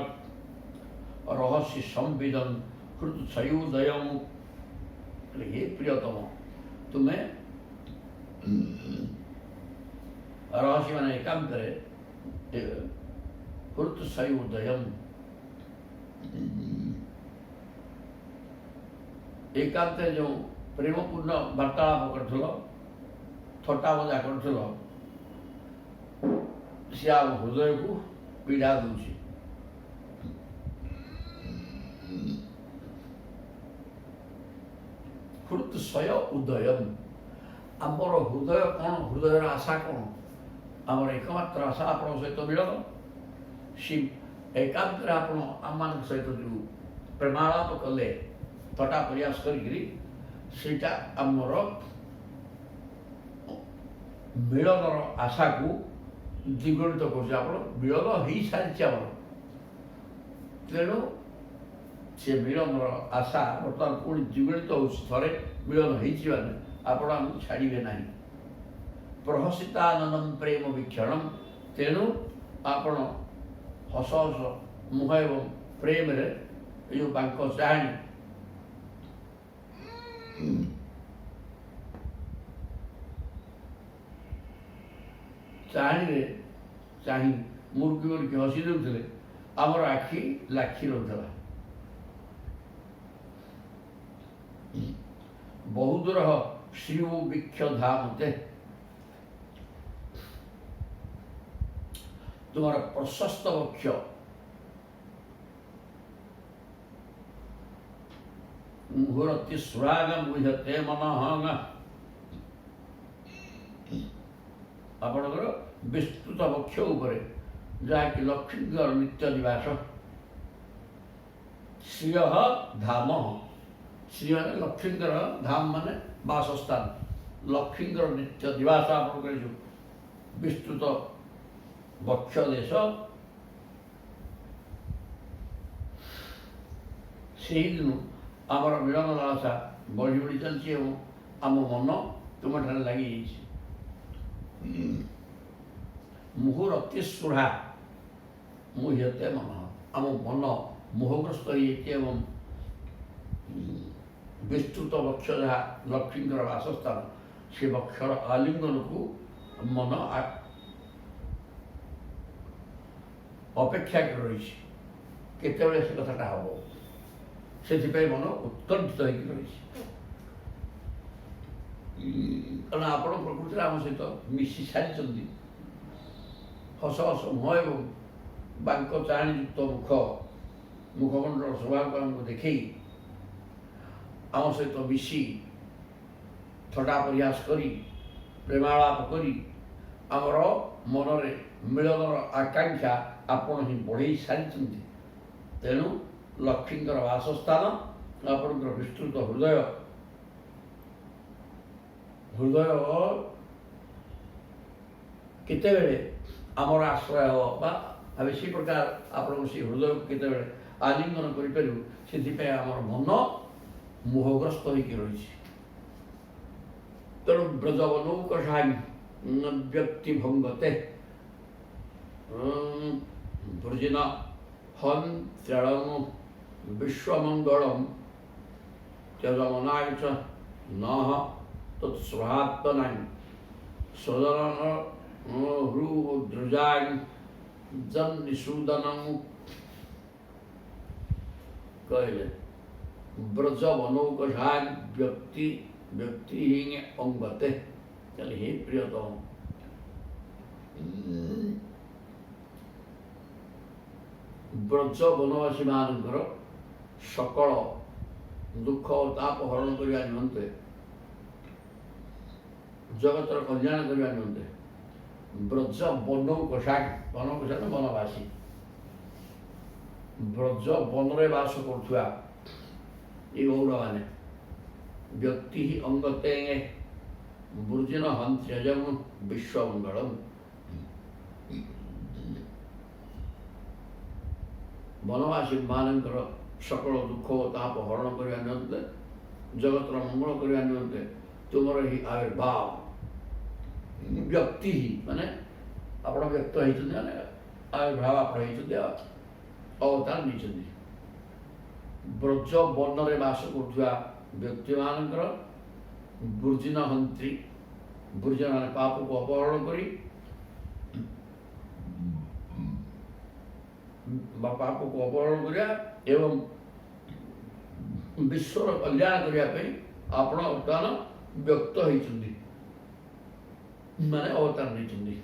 रहस्य संविदन हृत्सयोदय हे प्रियतम तुम्हें रहस्य मान एकांत हृत्सयोदय एकांत जो प्रेमपूर्ण वार्तालाप कर थट्टा मजा कर सी हृदय को पीड़ा दूसरी हृत्सय उदयन आमर हृदय कौन हृदय आशा कौन आमर एकमात्र आशा आप सहित मिलन सी एकांत आम सहित जो प्रेमालाप कले थटा प्रयास करा आमर मिलनर आशा को द्विगुणित कर मिलन हो सारी आमर तेणु से मिलनर आशा बर्तमान पुणी द्विगुणित हो थे मिलन होने आपको छाड़े ना प्रहसितानंदम प्रेम वीक्षण तेणु आपण हस हस मुह एवं प्रेम जो बांक चाणी चाणी चाही मुर्की मुर्की हसी देते आमर आखि लाखी रोला बहुदूर श्रीव वीक्ष धामते तुम्हारा प्रशस्त वक्ष मुहूर्ति सुराग मुह्यते मन आपणकर विस्तृत वक्ष उपरे जहाँकि लक्ष्मींकर नित्य निवास श्रिय धाम श्री मान लक्ष्मींकर धाम माने वासस्थान लक्ष्मींकर नित्य निवास आपणकर जो विस्तृत वक्ष देश ସେହିଦିନୁ ଆମର ମିଳନ ଲାଳସା ବଢ଼ି ବଢ଼ି ଚାଲିଛି ଏବଂ ଆମ ମନ ତୁମଠାରେ ଲାଗିଯାଇଛି। ମୁହୁରତି ସ୍ପୃହା ମୁହ୍ୟତେ ମନ, ଆମ ମନ ମୋହଗ୍ରସ୍ତ ହୋଇଯାଇଛି ଏବଂ ବିସ୍ତୃତ ବକ୍ଷ ଯାହା ଲକ୍ଷ୍ମୀଙ୍କର ବାସସ୍ଥାନ, ସେ ବକ୍ଷର ଆଲିଙ୍ଗନକୁ ମନ ଅପେକ୍ଷା କରି ରହିଛି, କେତେବେଳେ ସେ କଥାଟା ହେବ, ସେଥିପାଇଁ ମନ ଉତ୍କଣ୍ଠିତ ହେଇକି ରହିଛି। କାରଣ ଆପଣ ପ୍ରକୃତିରେ ଆମ ସହିତ ମିଶି ସାରିଛନ୍ତି। ହସ ହସ ମୁହଁ ଏବଂ ବାଙ୍କ ଚାହାଣୀଯୁକ୍ତ ମୁଖମଣ୍ଡଳ ସ୍ୱଭାବକୁ ଆମକୁ ଦେଖେଇ ଆମ ସହିତ ମିଶି ଥଟ୍ଟା ପରିହାସ କରି ପ୍ରେମାଳାପ କରି ଆମର ମନରେ ମିଳନର ଆକାଂକ୍ଷା ଆପଣ ହିଁ ବଢ଼େଇ ସାରିଛନ୍ତି। ତେଣୁ ଲକ୍ଷ୍ମୀଙ୍କର ବାସସ୍ଥାନ ଆପଣଙ୍କର ବିସ୍ତୃତ ହୃଦୟ କେତେବେଳେ ଆମର ଆଶ୍ରୟ ହେବ ବା ଆମେ ସେହି ପ୍ରକାର ଆପଣଙ୍କ ସେହି ହୃଦୟକୁ କେତେବେଳେ ଆଲିଙ୍ଗନ କରିପାରିବୁ, ସେଥିପାଇଁ ଆମର ମନ ମୋହଗ୍ରସ୍ତ ହୋଇକି ରହିଛି। ତେଣୁ ବ୍ରଜବନୌକଷାୟୀ ବ୍ୟକ୍ତିଭଙ୍ଗତେ ବୃଜିନ ହନ୍ ତ୍ରଳଂ ବିଶ୍ୱମଙ୍ଗଳଂ ତ୍ୟଜମନାୟ च ନଃ ତତ୍ସ୍ପୃହାତ୍ମନାଂ ସଦନ ହୃଦୃଜାଂ ଜନ୍ନିଷୂଦନଂ କହିଲେ। ବ୍ରଜବନୌକଷାୟୀ ବ୍ୟକ୍ତିହୀନ ଅଙ୍ଗତେ, ତାହେଲେ ହେ ପ୍ରିୟତମ, ବ୍ରଜ ବନବାସୀ ମାନଙ୍କର ସକଳ ଦୁଃଖ ଓ ତାପ ହରଣ କରିବା ନିମନ୍ତେ, ଜଗତର କଲ୍ୟାଣ କରିବା ନିମନ୍ତେ ବ୍ରଜ ବନୌକଷାୟୀ, ବନୌକଷାୟୀ ବନବାସୀ, ବ୍ରଜ ବନରେ ବାସ କରୁଥିବା ଏ ଗୌରମାନେ ବ୍ୟକ୍ତି ଅଙ୍ଗତେ ବୃଜିନ ହନ୍ତ୍ୟଜଂ ବିଶ୍ୱମଙ୍ଗଳଂ, ବନବାସୀ ମାନଙ୍କର ସକଳ ଦୁଃଖ ଓ ତାପ ହରଣ କରିବା ନିମନ୍ତେ, ଜଗତର ମଙ୍ଗଳ କରିବା ନିମନ୍ତେ ତୁମର ହିଁ ଆବିର୍ଭାବ। ବ୍ୟକ୍ତି ମାନେ ଆପଣ ବ୍ୟକ୍ତ ହେଇଛନ୍ତି, ମାନେ ଆବିର୍ଭାବ ଆପଣ ହେଇଛନ୍ତି, ଅବତାର ନେଇଛନ୍ତି। ବ୍ରଜ ବନରେ ବାସ କରୁଥିବା ବ୍ୟକ୍ତିମାନଙ୍କର ବୃଜିନ ହନ୍ତ୍ରୀ, ବୃଜିନ ମାନେ ପାପକୁ ଅପହରଣ କରି ବା ପାପକୁ ଅପହରଣ କରିବା ଏବଂ ବିଶ୍ୱର କଲ୍ୟାଣ କରିବା ପାଇଁ ଆପଣ ବର୍ତ୍ତମାନ ବ୍ୟକ୍ତ ହେଇଛନ୍ତି, ମାନେ ଅବତାର ନେଇଛନ୍ତି।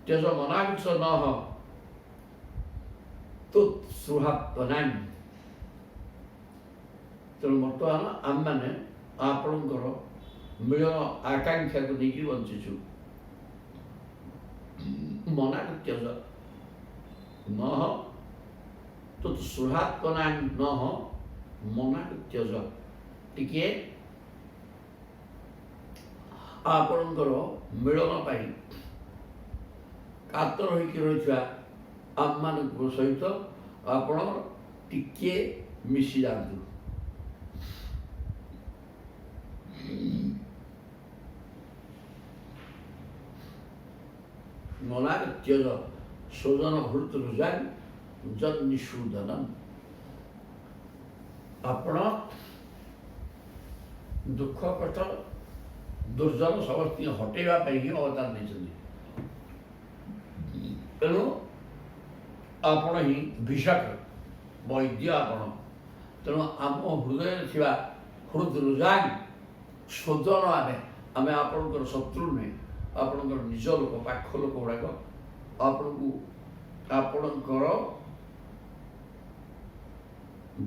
ତେଜ ମନାଂଶ ନଃ ତତ୍ସ୍ପୃହାତ୍ମନାଂ, ତେଣୁ ବର୍ତ୍ତମାନ ଆମେମାନେ ଆପଣଙ୍କର ମିଳନ ଆକାଂକ୍ଷାକୁ ନେଇକି ବଞ୍ଚିଛୁ। ମନାକୃତ୍ୟଜ ନଃ ତତ୍ସ୍ପୃହାତ୍ମନାଂ ନଃ ମନାକୃତ୍ୟଜ, ଟିକିଏ ଆପଣଙ୍କର ମିଳନ ପାଇଁ କାତର ହୋଇକି ରହିଥିବା ଆମମାନଙ୍କ ସହିତ ଆପଣ ଟିକିଏ ମିଶି ଯାଆନ୍ତୁ। ମନାକୃତ୍ୟଜ ସୋଦନ ହୃଦୃଜାଂ ଜନ୍ନିଷୂଦନଂ, ଆପଣ ଦୁଃଖ କଷ୍ଟ ଦୁର୍ଜନ ସମସ୍ତଙ୍କୁ ହଟେଇବା ପାଇଁ ହିଁ ଅବତାର ନେଇଛନ୍ତି। ତେଣୁ ଆପଣ ହିଁ ଭିଷକ ବୈଦ୍ୟ ଆପଣ। ତେଣୁ ଆମ ହୃଦୟରେ ଥିବା ହୃଦୃଜାଂ ସୋଦନ, ଆମେ ଆପଣଙ୍କର ଶତ୍ରୁ ନୁହେଁ, ଆପଣଙ୍କର ନିଜ ଲୋକ, ପାଖ ଲୋକ ଗୁଡ଼ାକ ଆପଣଙ୍କର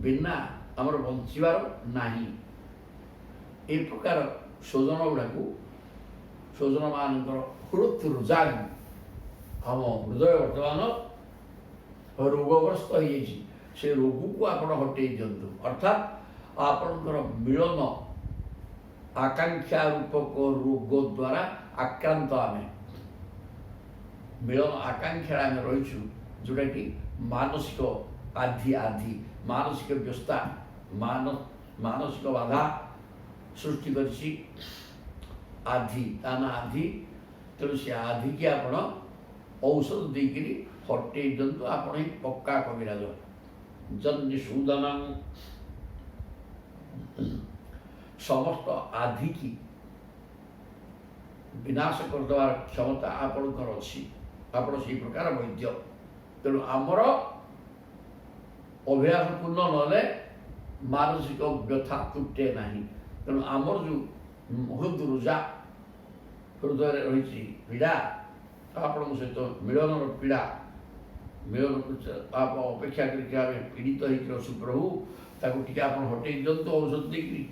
ବିନା ଆମର ବଞ୍ଚିବାର ନାହିଁ। ଏ ପ୍ରକାର ସୋଦନ ଗୁଡ଼ାକୁ, ସୋଦନ ମାନଙ୍କର ହୃଦୃଜାଂ, ଆମ ହୃଦୟ ବର୍ତ୍ତମାନ ରୋଗଗ୍ରସ୍ତ ହେଇଯାଇଛି, ସେ ରୋଗକୁ ଆପଣ ହଟେଇ ଦିଅନ୍ତୁ। ଅର୍ଥାତ୍ ଆପଣଙ୍କର ମିଳନ ଆକାଂକ୍ଷା ରୂପକ ରୋଗ ଦ୍ୱାରା ଆକ୍ରାନ୍ତ ଆମେ, ମିଳନ ଆକାଂକ୍ଷାରେ ଆମେ ରହିଛୁ, ଯେଉଁଟାକି ମାନସିକ ଆଧି ଆଧି ମାନସିକ ବ୍ୟସ୍ତା ମାନସିକ ବାଧା ସୃଷ୍ଟି କରିଛି। ଆଧି ତା ନା ଆଧି, ତେଣୁ ସେ ଆଧିକି ଆପଣ ଔଷଧ ଦେଇକିରି ହଟେଇ ଦିଅନ୍ତୁ। ଆପଣ ହିଁ ପକ୍କା କବିରାଜ। ଜନ୍ୟ ସୂଦନ ସମସ୍ତ ଆଧିକି ବିନାଶ କରିଦେବାର କ୍ଷମତା ଆପଣଙ୍କର ଅଛି। ଆପଣ ସେହି ପ୍ରକାର ବୈଦ୍ୟ। ତେଣୁ ଆମର ଅଭ୍ୟାସ ପୂର୍ଣ୍ଣ ନହେଲେ ମାନସିକ ବ୍ୟଥା ତୁଟେ ନାହିଁ। ତେଣୁ ଆମର ଯେଉଁ ହୃଦରୁଜା ହୃଦୟରେ ରହିଛି ପୀଡ଼ା, ଆପଣଙ୍କ ସହିତ ମିଳନର ପୀଡ଼ା, ମିଳନକୁ ଆପଣ ଅପେକ୍ଷା କରିକି ଆମେ ପୀଡ଼ିତ ହେଇକି ଅଛୁ ପ୍ରଭୁ, ତାକୁ ଟିକେ ଆପଣ ହଟେଇ ଦିଅନ୍ତୁ ଔଷଧ ଦେଇକିରି।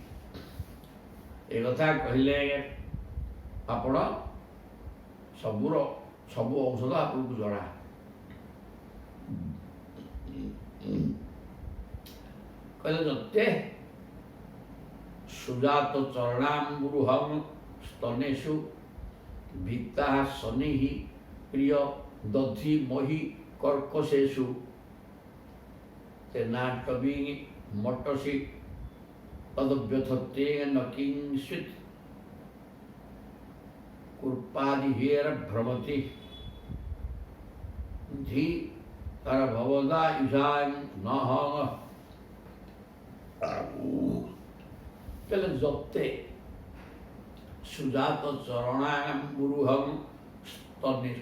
ଏ କଥା କହିଲେ ଆପଣ ସବୁ ଔଷଧ ଆପଣଙ୍କୁ ଜଣା। କହିଲେ ଯତେ ସୁଜାତ ଚରଣାମ୍ବୁରୁହଂ ସ୍ତନେଷୁ ଭିତ୍ତା ଶନିଃ ପ୍ରିୟ ଦଧି ମହି କର୍କଶେଷୁ ତେନାଟବୀ ମଟସି ତଦବ୍ୟଥତେ ন কিঞ্চিৎ কূর্পাদিহের ভ্রমতি ধি তার ভবদা ইশান নহ। তাহলে যতে সুজাত চরণাম্বুরুহং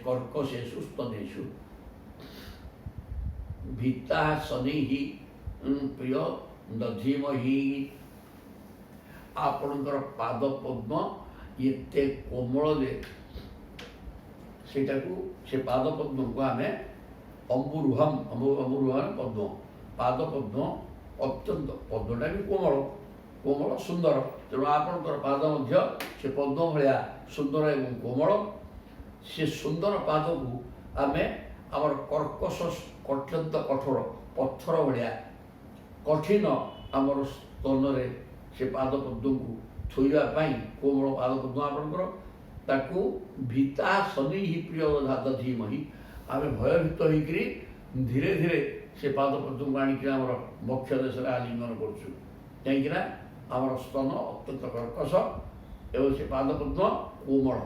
কর্কশেষু স্তনেষু ভিত্তা শনিঃ প্রিয় দধিমহি। ଆପଣଙ୍କର ପାଦ ପଦ୍ମ ଏତେ କୋମଳ ଯେ ସେଇଟାକୁ ସେ ପାଦ ପଦ୍ମକୁ ଆମେ ଅମ୍ବୁରୁହମ୍ ପଦ୍ମ, ପାଦ ପଦ୍ମ ଅତ୍ୟନ୍ତ, ପଦ୍ମଟା ବି କୋମଳ ସୁନ୍ଦର। ତେଣୁ ଆପଣଙ୍କର ପାଦ ମଧ୍ୟ ସେ ପଦ୍ମ ଭଳିଆ ସୁନ୍ଦର ଏବଂ କୋମଳ। ସେ ସୁନ୍ଦର ପାଦକୁ ଆମେ ଆମର କର୍କଶ ଅତ୍ୟନ୍ତ କଠୋର ପଥର ଭଳିଆ କଠିନ ଆମର ସ୍ତନରେ ସେ ପାଦ ପଦ୍ମକୁ ଥୋଇବା ପାଇଁ, କୋମଳ ପାଦ ପଦ୍ମ ଆପଣଙ୍କର, ତାକୁ ଭିତା ଶନିଃ ପ୍ରିୟ ଦଧିମହି ଆମେ ଭୟଭୀତ ହେଇକିରି ଧୀରେ ଧୀରେ ସେ ପାଦ ପଦ୍ମକୁ ଆଣିକି ଆମର ବକ୍ଷ ଦେଶରେ ଆଲିଙ୍ଗନ କରୁଛୁ। କାହିଁକିନା ଆମର ସ୍ତନ ଅତ୍ୟନ୍ତ କର୍କଶ ଏବଂ ସେ ପାଦ ପଦ୍ମ କୋମଳ।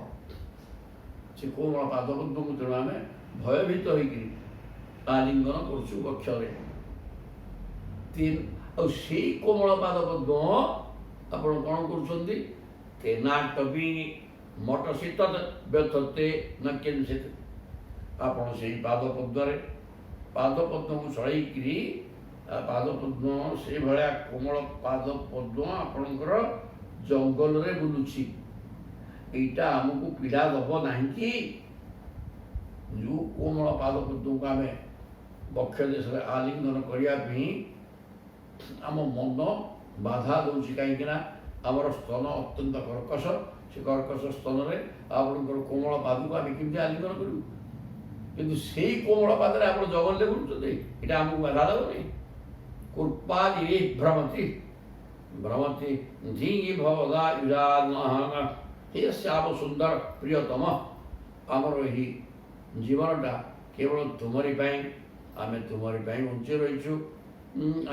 ସେ କୋମଳ ପାଦ ପଦ୍ମକୁ ତେଣୁ ଆମେ ଭୟଭୀତ ହେଇକିରି ଆଲିଙ୍ଗନ କରୁଛୁ ବକ୍ଷରେ। ଆଉ ସେଇ କୋମଳ ପାଦ ପଦ୍ମ ଆପଣ କ'ଣ କରୁଛନ୍ତି? ତେନାଟବୀ ମଟସି ତଦ୍ ବ୍ୟଥତେ ন কিঞ্চিৎ। ଆପଣ ସେଇ ପାଦ ପଦ୍ମକୁ ଚଳେଇକିରି, ପାଦ ପଦ୍ମ ସେଇଭଳିଆ କୋମଳ ପାଦ ପଦ୍ମ ଆପଣଙ୍କର ଜଙ୍ଗଲରେ ବୁଲୁଛି। ଏଇଟା ଆମକୁ ପୀଡ଼ା ଦେବ ନାହିଁ କି? ଯେଉଁ କୋମଳ ପାଦ ପଦ୍ମକୁ ଆମେ ବକ୍ଷ ଦେଶରେ ଆଲିଙ୍ଗନ କରିବା ପାଇଁ ଆମ ମନ ବାଧା ଦେଉଛି। କାହିଁକିନା ଆମର ସ୍ତନ ଅତ୍ୟନ୍ତ କର୍କଶ। ସେ କର୍କଶ ସ୍ତନରେ ଆପଣଙ୍କର କୋମଳ ପାଦକୁ ଆମେ କେମିତି ଆଲିଙ୍ଗନ କରିବୁ? କିନ୍ତୁ ସେଇ କୋମଳ ପାଦରେ ଆପଣ ଜଙ୍ଗଲରେ ବୁଲୁଛନ୍ତି, ଏଇଟା ଆମକୁ ବାଧା ଦେବନି। କୂର୍ପାଦିରେ ଭ୍ରମତି ଧୀ ଭବଦା ୟୁଜାନଃ। ହେ ଶ୍ୟାମ ସୁନ୍ଦର ପ୍ରିୟତମ, ଆମର ଏହି ଜୀବନଟା କେବଳ ତୁମରି ପାଇଁ, ଆମେ ତୁମରି ପାଇଁ ବଞ୍ଚି ରହିଛୁ।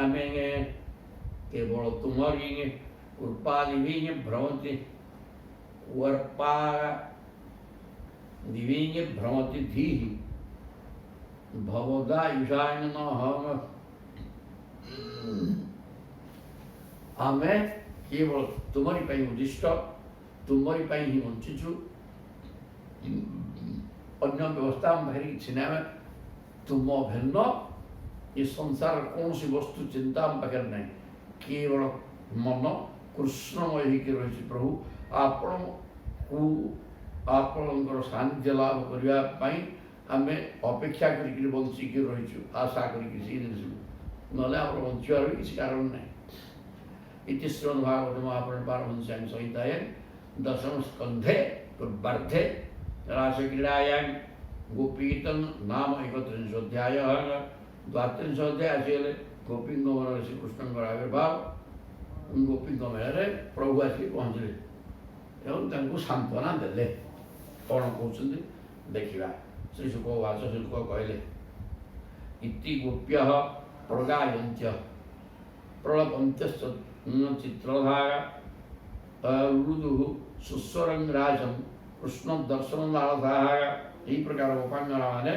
ଆମେ କେବଳ ତୁମରି କୃପାଦିଭିଃ ଭ୍ରମତି କୂର୍ପାଦିଭିଃ ଭ୍ରମତି ଧୀଃ ଭବଦା ୟୁଜାନଃ। ଆମେ କେବଳ ତୁମରି ପାଇଁ ଉଦ୍ଦିଷ୍ଟ, ତୁମରି ପାଇଁ ହିଁ ବଞ୍ଚିଛୁ। ଅନ୍ୟ ବ୍ୟବସ୍ଥା ଆମ ପାଖରେ କିଛି ନାହିଁ। ଆମେ ତୁମ ଭିନ୍ନ ଏ ସଂସାରର କୌଣସି ବସ୍ତୁ ଚିନ୍ତା ଆମ ପାଖରେ ନାହିଁ। କେବଳ ମନ କୃଷ୍ଣମୟ ହେଇକି ରହିଛି। ପ୍ରଭୁ ଆପଣଙ୍କର ସାନ୍ନିଧ୍ୟ ଲାଭ କରିବା ପାଇଁ ଆମେ ଅପେକ୍ଷା କରିକି ବଞ୍ଚିକି ରହିଛୁ, ଆଶା କରିକି ସେଇ ଜିନିଷକୁ, ନହେଲେ ଆମର ବଞ୍ଚିବାର ବି କିଛି କାରଣ ନାହିଁ। ଇତି ଶ୍ରୀମଦ୍ଭାଗବତେ ମହାପୁରାଣେ ପାରମହଂସ୍ୟାଂ ସଂହିତାୟାଂ ଦଶମ ସ୍କନ୍ଧେ ପୂର୍ବାର୍ଦ୍ଧେ ରାସକ୍ରୀଡ଼ାୟାଂ ଗୋପୀଗୀତଂ ନାମ 31 ଅଧ୍ୟାୟ। 32 ଅଧ୍ୟାୟ ଆସିଗଲେ ଗୋପୀଙ୍କ ମନରେ ଶ୍ରୀକୃଷ୍ଣଙ୍କର ଆବିର୍ଭାବ। ଗୋପୀଙ୍କ ମେଳରେ ପ୍ରଭୁ ଆସିକି ପହଞ୍ଚିଲେ ଏବଂ ତାଙ୍କୁ ସାନ୍ତ୍ୱନା ଦେଲେ। କ'ଣ କହୁଛନ୍ତି ଦେଖିବା। ଶ୍ରୀ ଶୁକ ବାଚ ଶୁକ କହିଲେ, ଇତି ଗୋପ୍ୟଃ प्रगायन्त्य प्रलपन्त्यश्च चित्रधारा मृदुः सुस्वरं राजं कृष्ण दर्शन लालधारा। ଏହି ପ୍ରକାର ଗୋପାଙ୍ଗନା ମାନେ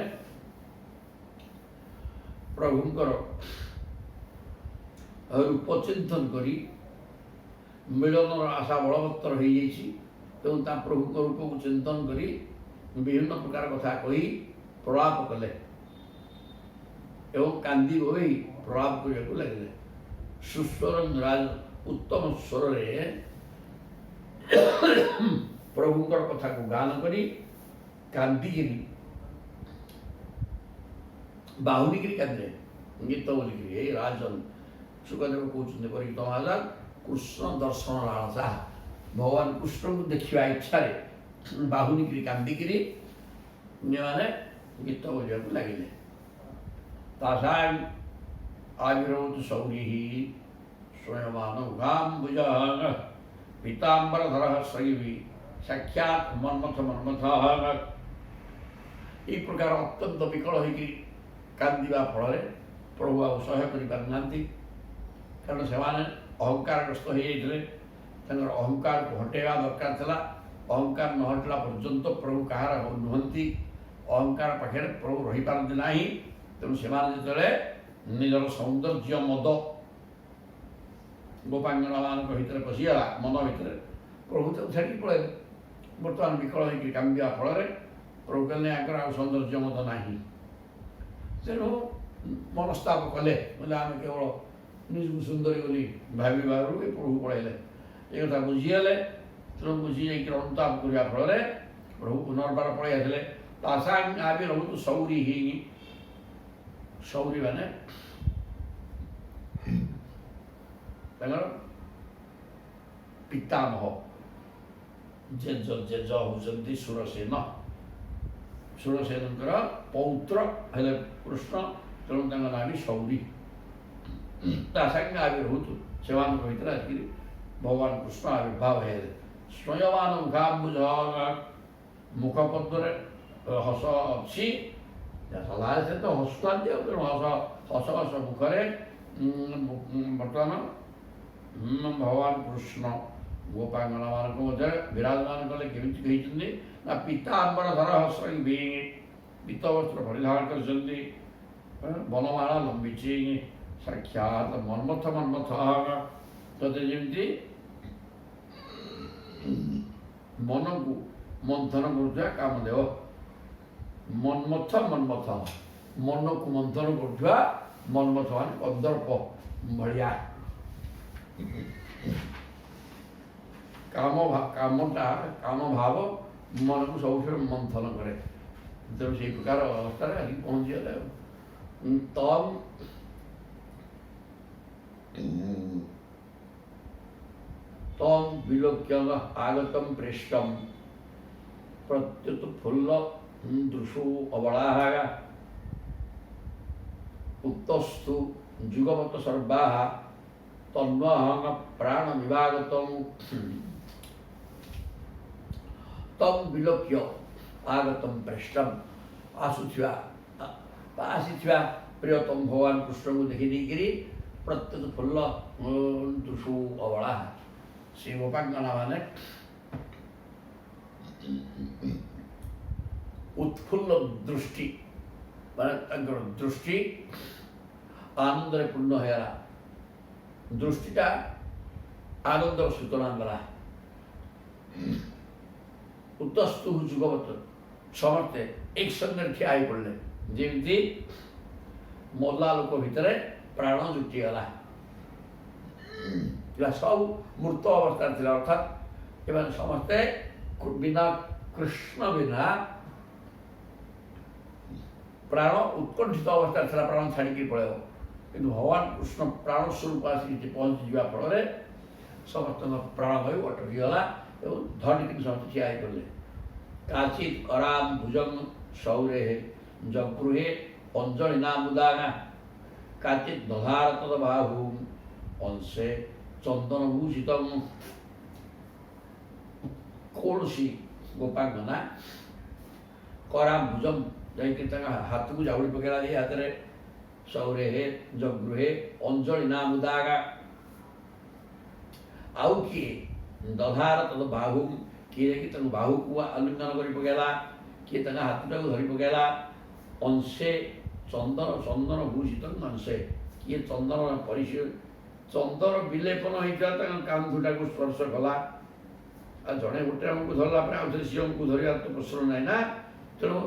ପ୍ରଭୁଙ୍କର ରୂପ ଚିନ୍ତନ କରି ମିଳନର ଆଶା ବଳବତ୍ତର ହୋଇଯାଇଛି ଏବଂ ତା ପ୍ରଭୁଙ୍କ ରୂପକୁ ଚିନ୍ତନ କରି ବିଭିନ୍ନ ପ୍ରକାର କଥା କହି ପ୍ରଳାପ କଲେ ଏବଂ କାନ୍ଦି ବୋଇ ପ୍ରଳାପ କରିବାକୁ ଲାଗିଲେ। ସୁସ୍ୱରଂ ରାଜ ଉତ୍ତମ ସ୍ୱରରେ ପ୍ରଭୁଙ୍କର କଥାକୁ ଗାନ କରି କାନ୍ଦିକିରି ବାହୁନିକିରି କାନ୍ଦିଲେ ଗୀତ ବୋଲିକିରି। ଏଇ ରାଜନ ସୁଖଦେବ କହୁଛନ୍ତି ପରିଗୀତ ମହାରାଜ କୃଷ୍ଣ ଦର୍ଶନ ଲାଳସା, ଭଗବାନ କୃଷ୍ଣଙ୍କୁ ଦେଖିବା ଇଚ୍ଛାରେ ବାହୁନିକିରି କାନ୍ଦିକିରି ମାନେ ଗୀତ ବୋଲିବାକୁ ଲାଗିଲେ। ତାସାଂ ଆବିର୍ଭୂତ ସୌରିଃ ସ୍ୱୟଂ ଉଗାମ୍ବୁଜଃ ପୀତାମ୍ବରଧରଃ ଶୈବୀ ସାକ୍ଷାତ୍ ମନ୍ମଥ ମନ୍ମଥଃ। ଏହି ପ୍ରକାର ଅତ୍ୟନ୍ତ ବିକଳ ହୋଇକି କାନ୍ଦିବା ଫଳରେ ପ୍ରଭୁ ଆଉ ସହ୍ୟ କରିପାରିନାହାନ୍ତି, କାରଣ ସେମାନେ ଅହଙ୍କାରଗ୍ରସ୍ତ ହୋଇଯାଇଥିଲେ। ତାଙ୍କର ଅହଙ୍କାରକୁ ହଟେଇବା ଦରକାର ଥିଲା। ଅହଙ୍କାର ନ ହଟିଲା ପର୍ଯ୍ୟନ୍ତ ପ୍ରଭୁ କାହାର ନୁହନ୍ତି, ଅହଙ୍କାର ପାଖରେ ପ୍ରଭୁ ରହିପାରନ୍ତି ନାହିଁ। ତେଣୁ ସେମାନେ ଯେତେବେଳେ ନିଜର ସୌନ୍ଦର୍ଯ୍ୟ ମଦ ଗୋପାଙ୍ଗନାମାନଙ୍କ ଭିତରେ ପଶିଗଲା, ମନ ଭିତରେ, ପ୍ରଭୁ ତାକୁ ଛାଡ଼ିକି ପଳେଇଲେ। ବର୍ତ୍ତମାନ ବିକଳ ହୋଇକି କାନ୍ଦିବା ଫଳରେ ପ୍ରଭୁ କହିଲେ ୟାଙ୍କର ଆଉ ସୌନ୍ଦର୍ଯ୍ୟ ମଦ ନାହିଁ। ତେଣୁ ମନସ୍ତାପ କଲେ, ବୋଲେ ଆମେ କେବଳ ନିଜକୁ ସୁନ୍ଦରୀ ବୋଲି ଭାବିବାରୁ ଏ ପ୍ରଭୁ ପଳେଇଲେ। ଏ କଥା ବୁଝିଗଲେ। ତେଣୁ ବୁଝି ଯାଇକି ଅନୁତାପ କରିବା ଫଳରେ ପ୍ରଭୁ ପୁନର୍ବାର ପଳେଇ ଆସିଲେ। ତାସାଂ ଆବିର୍ଭୂତ ସୌରିଃ, ସୌରୀ ମାନେ ତାଙ୍କର ପିତାମହ, ଜେଜ ହେଉଛନ୍ତି ସୁରସେନ। ସୁରସେନଙ୍କର ପୌତ୍ର ହେଲେ କୃଷ୍ଣ, ତେଣୁ ତାଙ୍କ ନାଁ ବି ସୌରୀ। ତା ସାଙ୍ଗେ ଆବିର୍ଭୂତ, ସେମାନଙ୍କ ଭିତରେ ଆସିକି ଭଗବାନ କୃଷ୍ଣ ଆବିର୍ଭାବ ହେଲେ। ସ୍ୱୟଂ ମୁଖାମ୍ବୁଜ, ମୁଖ ପଦ୍ମରେ ହସ ଅଛି, ସଦାବେଳେ ସେ ତ ହସୁଥାନ୍ତି ଆଉ, ତେଣୁ ହସ ହସ ମୁଖରେ ବର୍ତ୍ତମାନ ଭଗବାନ କୃଷ୍ଣ ଗୋପାଙ୍ଗନାମାନଙ୍କ ମଧ୍ୟରେ ବିରାଜମାନ କଲେ। କେମିତି କହିଛନ୍ତି ନା ପୀତାମ୍ବରଧରଃ ଶୈବୀ, ପୀତ ବସ୍ତ୍ର ପରିଧାନ କରିଛନ୍ତି, ବନମାଳା ଲମ୍ବିଛି, ସାକ୍ଷାତ ମନ୍ମଥ ମନ୍ମଥଃ, ତତେ ଯେମିତି ମନକୁ ମନ୍ଥନ କରୁଥିବା କାମଦେବ। ମନ୍ମଥ ମନ୍ମଥ, ମନକୁ ମନ୍ଥନ କରୁଥିବା ମନ୍ମଥ ମାନେ କନ୍ଦର୍ପ ଭଳିଆ। କାମ ଭାବ ମନକୁ ସବୁଥିରେ ମନ୍ଥନ କରେ। ତେଣୁ ସେଇ ପ୍ରକାର ଅବସ୍ଥାରେ ଆସିକି ପହଞ୍ଚିଗଲେ। ତମ୍ ବିଲୋକ୍ୟ ଆଗତମ୍ ପୃଷ୍ଟମ୍ ପ୍ରତ୍ୟୁତ ଫୁଲ୍ଲ ଦୃଶୁ ଅବଳାଃ ଉକ୍ତସ୍ତୁ ଯୁଗପତ ସର୍ବାଃ ତନ୍ମହଂ ପ୍ରାଣ ବିଭାଗତଂ। ତମ୍ ବିଲୋକ୍ୟ ଆଗତମ୍ ପୃଷ୍ଟମ୍, ଆସିଥିବା ପ୍ରିୟତମ ଭଗବାନ କୃଷ୍ଣଙ୍କୁ ଦେଖି ଦେଇକିରି ପ୍ରତ୍ୟୁତ ଫୁଲ୍ଲ ଦୃଶୁ ଅବଳାଃ, ସେ ଗୋପାଙ୍ଗନା ମାନେ ଉତ୍ଫୁଲ୍ଲ ଦୃଷ୍ଟି, ମାନେ ତାଙ୍କର ଦୃଷ୍ଟି ଆନନ୍ଦରେ ପୂର୍ଣ୍ଣ ହୋଇଗଲା। ଦୃଷ୍ଟିଟା ଆନନ୍ଦର ସୂଚନା ଦେଲା। ଉତ୍ତସ୍ତୁ ଯୁଗପତ, ସମସ୍ତେ ଏକ ସଙ୍ଗରେ ଠିଆ ହେଇ ପଡ଼ିଲେ, ଯେମିତି ମଲା ଲୋକ ଭିତରେ ପ୍ରାଣ ଜୁଟିଗଲା। ସବୁ ମୃତ ଅବସ୍ଥାରେ ଥିଲା, ଅର୍ଥାତ୍ ଏମାନେ ସମସ୍ତେ ବିନା କୃଷ୍ଣ ବିନା ପ୍ରାଣ ଉତ୍କଣ୍ଠିତ ଅବସ୍ଥାରେ ଥିଲା, ପ୍ରାଣ ଛାଡ଼ିକି ପଳାଇବ। କିନ୍ତୁ ଭଗବାନ କୃଷ୍ଣ ପ୍ରାଣ ସ୍ୱରୂପ ଆସିକି ପହଞ୍ଚିଯିବା ଫଳରେ ସମସ୍ତଙ୍କ ପ୍ରାଣବାୟୁ ଅଟକିଗଲା ଏବଂ ଧଡ଼ିକି ସମସ୍ତେ ଠିଆ ହେଇପଡ଼ିଲେ। କାଚିତ୍ କରାମ୍ ଭୁଜଂ ସୌରେଃ ଜଗୃହେ ଅଞ୍ଜଳି ନାମୁଦାନା, କାଚିତ୍ ଦଧାର ତଦ ବାହୁ ଅଂଶେ ଚନ୍ଦନ ଭୂଷିତମ୍। କୌଣସି ଗୋପାଙ୍ଗନା କରାମ୍ ଭୁଜଂ ଯାଇକି ତାଙ୍କ ହାତକୁ ଜାବୁଡ଼ି ପକାଇଲା, ଏ ହାତରେ ସୌରେହେ ଜଗୃହେ ଅଞ୍ଜଳିନା ମୁଦାଗା। ଆଉ କିଏ ଦଧାର ତଦ ବାହୁ, କିଏ ଯାଇକି ତାଙ୍କ ବାହୁକୁ ଆଲିଙ୍ଗନ କରି ପକାଇଲା, କିଏ ତାଙ୍କ ହାତଟାକୁ ଧରି ପକାଇଲା। ଅଂଶେ ଚନ୍ଦନ ଚନ୍ଦନ ଭୂଷିତ ଅଂଶେ, କିଏ ଚନ୍ଦନ ଚନ୍ଦନ ବିଲେପନ ହେଇଥିଲା ତାଙ୍କ କାନ୍ଧଟାକୁ ସ୍ପର୍ଶ କଲା। ଆଉ ଜଣେ ଗୋଟେ ଆମକୁ ଧରିଲା ପରେ ଆଉ ଥରେ ସିଂହକୁ ଧରିବାର ତ ପ୍ରଶ୍ନ ନାହିଁ ନା, ତେଣୁ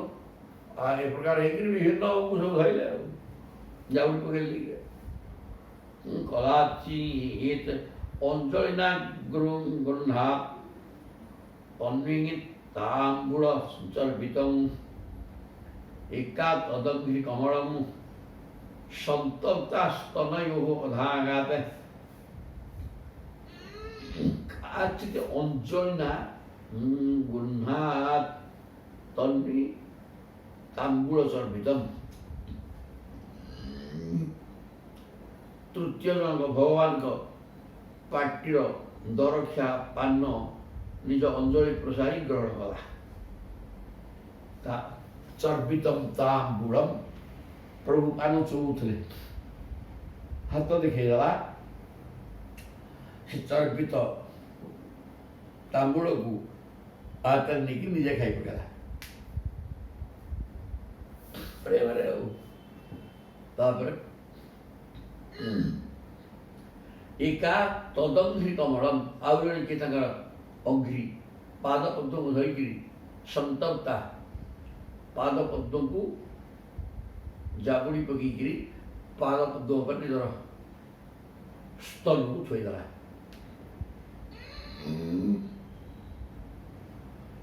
ଏ ପ୍ରକାର ହେଇକିରି ବିଭିନ୍ନ ଆମକୁ ସବୁ ଧରିଲେ ଆଉ ଯାଉଡ଼ି ପକେଇଲି କଲାଚି ଅଞ୍ଜଳିନା ଗୃହ୍ଣା ଅନ୍ୱିଙ୍ଗି ତାମ୍ବୁଳ ଚର୍ବିତଂ ଏକା ତଦଗ୍ନି କମଳଂ ସନ୍ତପ୍ତା স্তনয়োଃ ଅଧାଘାତ। কাচিৎ অঞ্জলিনা গৃহ্ণাৎ তন্বী তাম্বূল চর্বিতম। ତୃତୀୟ ଜଣକ ଭଗବାନଙ୍କ ପାଟିର ଦରକ୍ଷା ପାନ ନିଜ ଅଞ୍ଜଳି ପ୍ରସାରି ଗ୍ରହଣ କଲା। ତା ଚର୍ବିତମ ତାମ୍ବୂଳମ୍, ପ୍ରଭୁ ପାନ ଚୋଉଥିଲେ, ହାତ ଦେଖେଇଦେଲା। ସେ ଚର୍ବିତ ତାମ୍ବୁଳକୁ ହାତରେ ନେଇକି ନିଜେ ଖାଇ ପକାଇଲା ପ୍ରେମରେ ଆଉ। ତାପରେ ଏକା ତଦଙ୍ଘ୍ରି କମଳମ୍, ଆଉ ଜଣେ କିଏ ତାଙ୍କର ଅଙ୍ଘ୍ରି ପାଦ ପଦ୍ମକୁ ଧରିକିରି ସନ୍ତପ୍ତା ପାଦ ପଦ୍ମକୁ ଜାବୁଡ଼ି ପକେଇକିରି ପାଦ ପଦ୍ମ ଉପରେ ନିଜର ସ୍ତନକୁ ଥୋଇଦେଲା।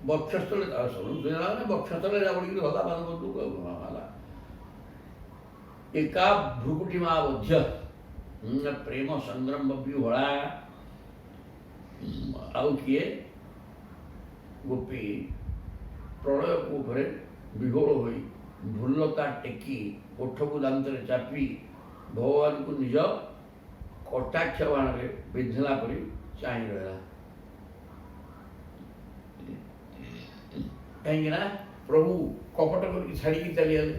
ବକ୍ଷସ୍ଥଳେ ତାର ସବୁ ଥୋଇଦେଲା, ମାନେ ବକ୍ଷସ୍ଥଳେ ଜାବୁଡ଼ିକିରି ଧରିଲା ପାଦ ପଦ୍ମକୁ ହେଲା। ଏକା ଭ୍ରୁକୁଟି ମା ମଧ୍ୟ ପ୍ରେମ ସଂଗ୍ରାମ ବିହଳା। ଆଉ କିଏ ଗୋପୀ ପ୍ରଳୟ ଉପରେ ବିହୋଳ ହୋଇ ଭ୍ରୁଲତା ଟେକି ଓଠକୁ ଦାନ୍ତରେ ଚାପି ଭଗବାନଙ୍କୁ ନିଜ କଟାକ୍ଷ ବାଣରେ ବିନ୍ଧିଲା ପରି ଚାହିଁ ରହିଲା। କାହିଁକି ନା ପ୍ରଭୁ କପଟ କରିକି ଛାଡ଼ିକି ଚାଲିଗଲେ।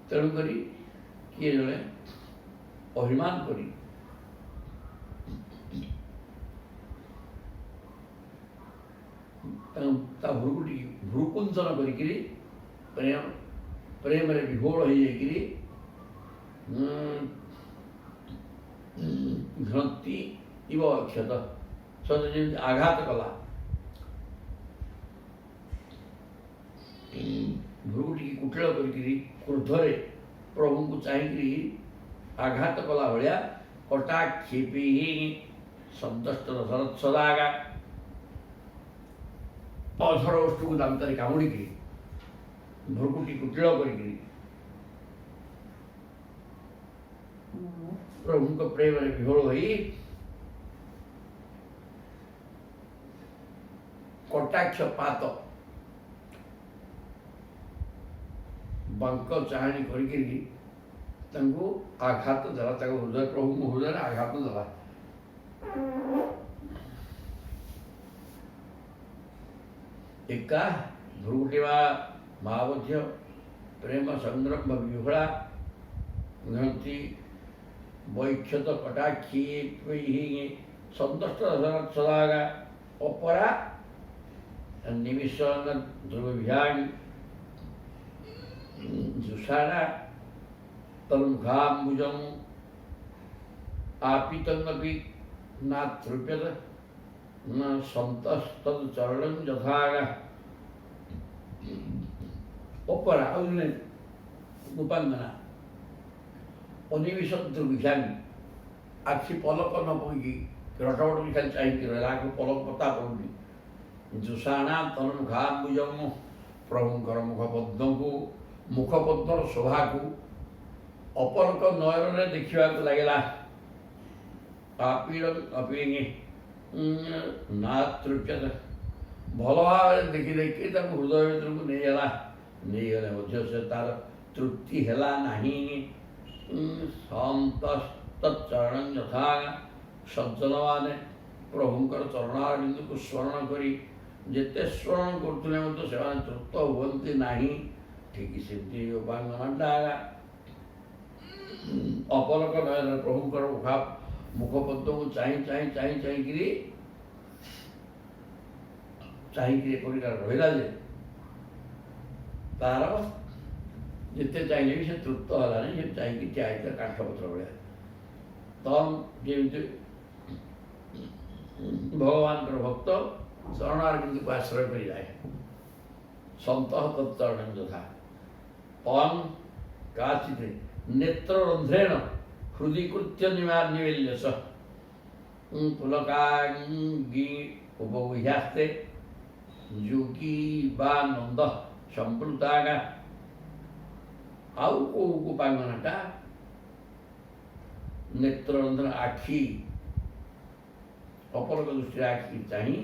ତେଣୁକରି କିଏ ଜଣେ ଅଭିମାନ କରି ତା ଭ୍ରୁକୁଟି ଭ୍ରୁକୁଞ୍ଚନ କରିକିରି ପ୍ରେମରେ ବିଭୋଳ ହେଇଯାଇକିରି ଘ୍ନତି ଇବ ଅକ୍ଷତ, ସତେ ଯେମିତି ଆଘାତ କଲା। ଭ୍ରୁକୁଟିକି କୁଟିଳ କରିକିରି କ୍ରୋଧରେ ପ୍ରଭୁଙ୍କୁ ଚାହିଁକିରି ଆଘାତ କଲା ଭଳିଆ କଟାକ୍ଷେପି ସନ୍ତଷ୍ଟ ସଦାଗା, ଅଧର ଓଷ୍ଠକୁ ଦାନ୍ତରେ କାମୁଡ଼ିକିରି ଭ୍ରୁକୁଟି କୁଟିଳ କରିକିରି ପ୍ରଭୁଙ୍କ ପ୍ରେମରେ ବିହୋଳ ହୋଇ କଟାକ୍ଷ ପାତ ବାଙ୍କ ଚାହାଣୀ କରିକିରି ତାଙ୍କୁ ଆଘାତ ଦେଲା, ତାଙ୍କ ହୃଦୟ ପ୍ରଭୁଙ୍କ ହୃଦୟରେ ଆଘାତ ଦେଲା। ଏକା ଭ୍ରୁକୁଟି ମା ମଧ୍ୟ ପ୍ରେମ ସଂଗ୍ରାମ ବିହଳା ଘ୍ନତି ବୈକ୍ଷତ କଟାକ୍ଷୀ ସନ୍ତଷ୍ଟ ସଦାଗା ଅପରା ନିମିଷନ ଧ୍ରୁବଭ୍ୟାଂ ଜୁଷାଣା ତନ୍ମୁଖାମ୍ବୁଜଂ ଆପିତଙ୍ଗପି ନାତୃପ୍ୟତ न सन्तस्तद चरणं यथागा। ଅପରା ଆଉ ଜଣେ ଗୋପାଙ୍ଗନା ଅନିମିଷ ଧ୍ରୁବଭ୍ୟାଂ, ଆଖି ପଲକ ନ ପକେଇକି ରଟବଟ ବି ଖାଲି ଚାହିଁକି ରହିଲା, ଆଖି ପଲକ ପତା ପଡ଼ୁନି। ଜୁଷାଣା ତନ୍ମୁଖାମ୍ବୁଜଂ, ପ୍ରଭୁଙ୍କର ମୁଖପଦ୍ମକୁ ମୁଖପଦ୍ମର ଶୋଭାକୁ ଅପଲକ ନୟନରେ ଦେଖିବାକୁ ଲାଗିଲା। ନାତୃପ୍ୟତ, ଭଲ ଭାବରେ ଦେଖି ଦେଖି ତାକୁ ହୃଦୟ ଭିତରକୁ ନେଇଗଲେ ମଧ୍ୟ ସେ ତାର ତୃପ୍ତି ହେଲା ନାହିଁ। ସନ୍ତସ୍ତଚରଣ ଯଥା, ସଜ୍ଜନମାନେ ପ୍ରଭୁଙ୍କର ଚରଣାରବିନ୍ଦକୁ ସ୍ମରଣ କରି ଯେତେ ସ୍ମରଣ କରୁଥିଲେ ମଧ୍ୟ ସେମାନେ ତୃପ୍ତ ହୁଅନ୍ତି ନାହିଁ। ଠିକ୍ ସେମିତି ଉପାଙ୍ଗନାଟା ଅପଲକ ନୟନରେ ପ୍ରଭୁଙ୍କର ମୁଖପଦ୍ମକୁ ଚାହିଁକିରି ଏପରିକା ରହିଲା ଯେ ତାର ଯେତେ ଚାହିଁଲେ ବି ସେ ତୃପ୍ତ ହେଲାନି। ସେ ଚାହିଁକି ଠିଆ ହେଇଥିଲା କାଠପତ୍ର ଭଳିଆ। ତମ୍ ଯେମିତି ଭଗବାନଙ୍କର ଭକ୍ତ ଚରଣାରବିନ୍ଦକୁ ଆଶ୍ରୟ କରି ଯାଏ। ସନ୍ତଃ ତତ୍ଚରଣ ଯଥା ତମ୍ କାଚିତ୍ ନେତ୍ରରନ୍ଧ୍ରେଣ ହୃଦି କୃତ୍ୟ ନିବେଲ୍ୟସ ପୁଲକାଙ୍ଗୀ ଉପଗୁହ୍ୟାସ୍ତେ ଯୋଗୀ ବା ନନ୍ଦ ସମ୍ପୃକ୍ତାଗା। ଆଉ କୋଉ ଉପାଙ୍ଗନାଟା ନେତ୍ରରନ୍ଧ୍ର ଆଖି ଅପଲକ ଦୃଷ୍ଟିରେ ଆଖି ଚାହିଁ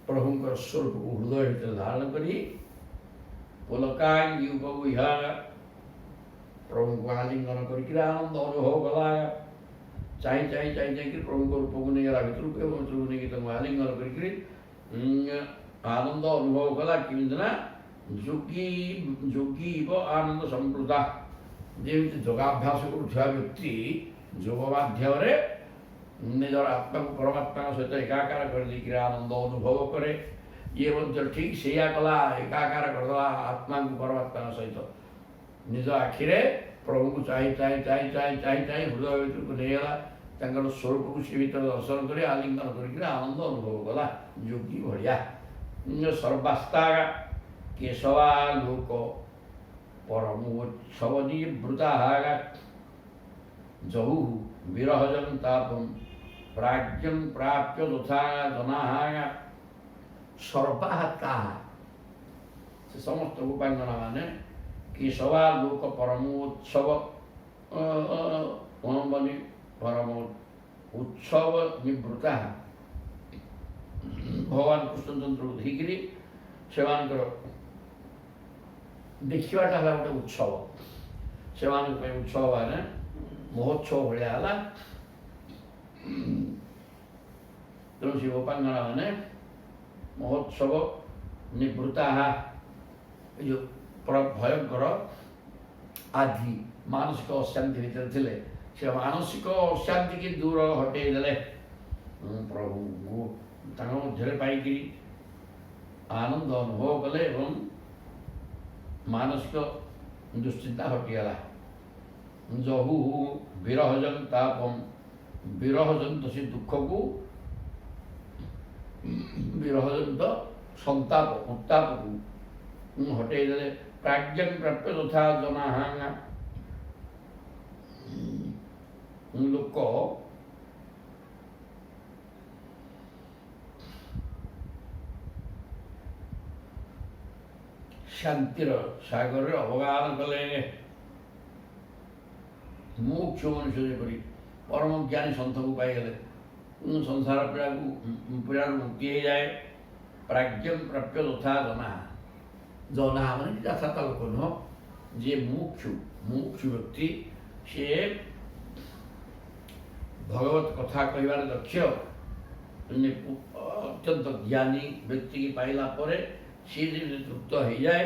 ପ୍ରଭୁଙ୍କର ସ୍ୱରୂପକୁ ହୃଦୟ ଭିତରେ ଧାରଣ କରି ପୁଲକାଙ୍ଗୀ ଉପଗୁହ୍ୟା ପ୍ରଭୁଙ୍କୁ ଆଲିଙ୍ଗନ କରିକିରି ଆନନ୍ଦ ଅନୁଭବ କଲା। ଚାହିଁକିରି ପ୍ରଭୁଙ୍କ ରୂପକୁ ନେଇଗଲା ଭିତରକୁ ଏବଂ ଭିତରକୁ ନେଇକି ତାଙ୍କୁ ଆଲିଙ୍ଗନ କରିକିରି ଆନନ୍ଦ ଅନୁଭବ କଲା। କେମିତି ନା ଯୋଗୀ ଆନନ୍ଦ ସମ୍ପୃକ୍ତା। ଯେମିତି ଯୋଗାଭ୍ୟାସ କରୁଥିବା ବ୍ୟକ୍ତି ଯୋଗ ମାଧ୍ୟମରେ ନିଜର ଆତ୍ମାକୁ ପରମାତ୍ମାଙ୍କ ସହିତ ଏକାକାର କରିଦେଇକିରି ଆନନ୍ଦ ଅନୁଭବ କରେ। ଇଏ ମଧ୍ୟ ଠିକ୍ ସେଇଆ କଲା, ଏକାକାର କରିଦେଲା ଆତ୍ମାକୁ ପରମାତ୍ମାଙ୍କ ସହିତ। ନିଜ ଆଖିରେ ପ୍ରଭୁଙ୍କୁ ଚାହିଁ ହୃଦୟ ଭିତରକୁ ନେଇଗଲା। ତାଙ୍କର ସ୍ୱରୂପକୁ ସେ ଭିତରେ ଦର୍ଶନ କରି ଆଲିଙ୍ଗନ କରିକିରି ଆନନ୍ଦ ଅନୁଭବ କଲା ଯୋଗୀ ଭଳିଆ। ସର୍ବାସ୍ତାଗା କେଶବାଲୋକ ପରମୋତ୍ସବ ନିବୃତାଗା ଜହୁ ବିରହଜଂ ତାପಂ ପ୍ରାଜ୍ଞଂ ପ୍ରାପ୍ୟ ତଥା ଜନାହାଗା। ସର୍ବାସ୍ତାଃ ସେ ସମସ୍ତ ଉପାଙ୍ଗନା ମାନେ କେଶବାଲୋକ ପରମୋତ୍ସବ ପରମ ଉତ୍ସବ ନିବୃତ୍ତା ଭଗବାନ କୃଷ୍ଣଚନ୍ଦ୍ରକୁ ଦେଖିକିରି ସେମାନଙ୍କର ଦେଖିବାଟା ହେଲା ଗୋଟେ ଉତ୍ସବ। ସେମାନଙ୍କ ପାଇଁ ଉତ୍ସବ ମାନେ ମହୋତ୍ସବ ଭଳିଆ ହେଲା। ତେଣୁ ସେ ଉପାଙ୍ଗନା ମାନେ ମହୋତ୍ସବ ନିବୃତ୍ତା। ଏ ଯେଉଁ ଭୟଙ୍କର ଆଦି ମାନସିକ ଅଶାନ୍ତି ଭିତରେ ଥିଲେ ସେ ମାନସିକ ଅଶାନ୍ତିକି ଦୂର ହଟେଇ ଦେଲେ। ପ୍ରଭୁଙ୍କୁ ତାଙ୍କ ମଧ୍ୟରେ ପାଇକିରି ଆନନ୍ଦ ଅନୁଭବ କଲେ ଏବଂ ମାନସିକ ଦୁଶ୍ଚିନ୍ତା ହଟିଗଲା। ଜହୁ ବିରହଜଂ ତାପମ୍ ବିରହଜନ୍ତ ସେ ଦୁଃଖକୁ ବିରହଜନ୍ତ ସନ୍ତାପ ଉତ୍ତାପକୁ ହଟେଇ ଦେଲେ। ପ୍ରାଜ୍ଞଂ ପ୍ରାପ୍ୟ ତଥା ଜନାହାଙ୍ଗା ଲୋକ ଶାନ୍ତିର ସାଗରରେ ଅବଗାହନ କଲେ। ମୋକ୍ଷ ମନୁଷ୍ୟ ଯେପରି ପରମ ଜ୍ଞାନୀ ସନ୍ଥକୁ ପାଇଗଲେ ସଂସାର ପୀଡ଼ାରୁ ମୁକ୍ତି ହେଇଯାଏ। ପ୍ରାଜ୍ଞଂ ପ୍ରାପ୍ୟ ତଥା ଜନାହା। ଜନାହା ମାନେ ଯଥାର୍ଥ ଲୋକ ନୁହଁ, ଯିଏ ମୁମୁକ୍ଷୁ ବ୍ୟକ୍ତି, ସିଏ ଭଗବତ କଥା କହିବାରେ ଦକ୍ଷ ଅତ୍ୟନ୍ତ ଜ୍ଞାନୀ ବ୍ୟକ୍ତିକି ପାଇଲା ପରେ ସିଏ ଯେମିତି ତୃପ୍ତ ହେଇଯାଏ,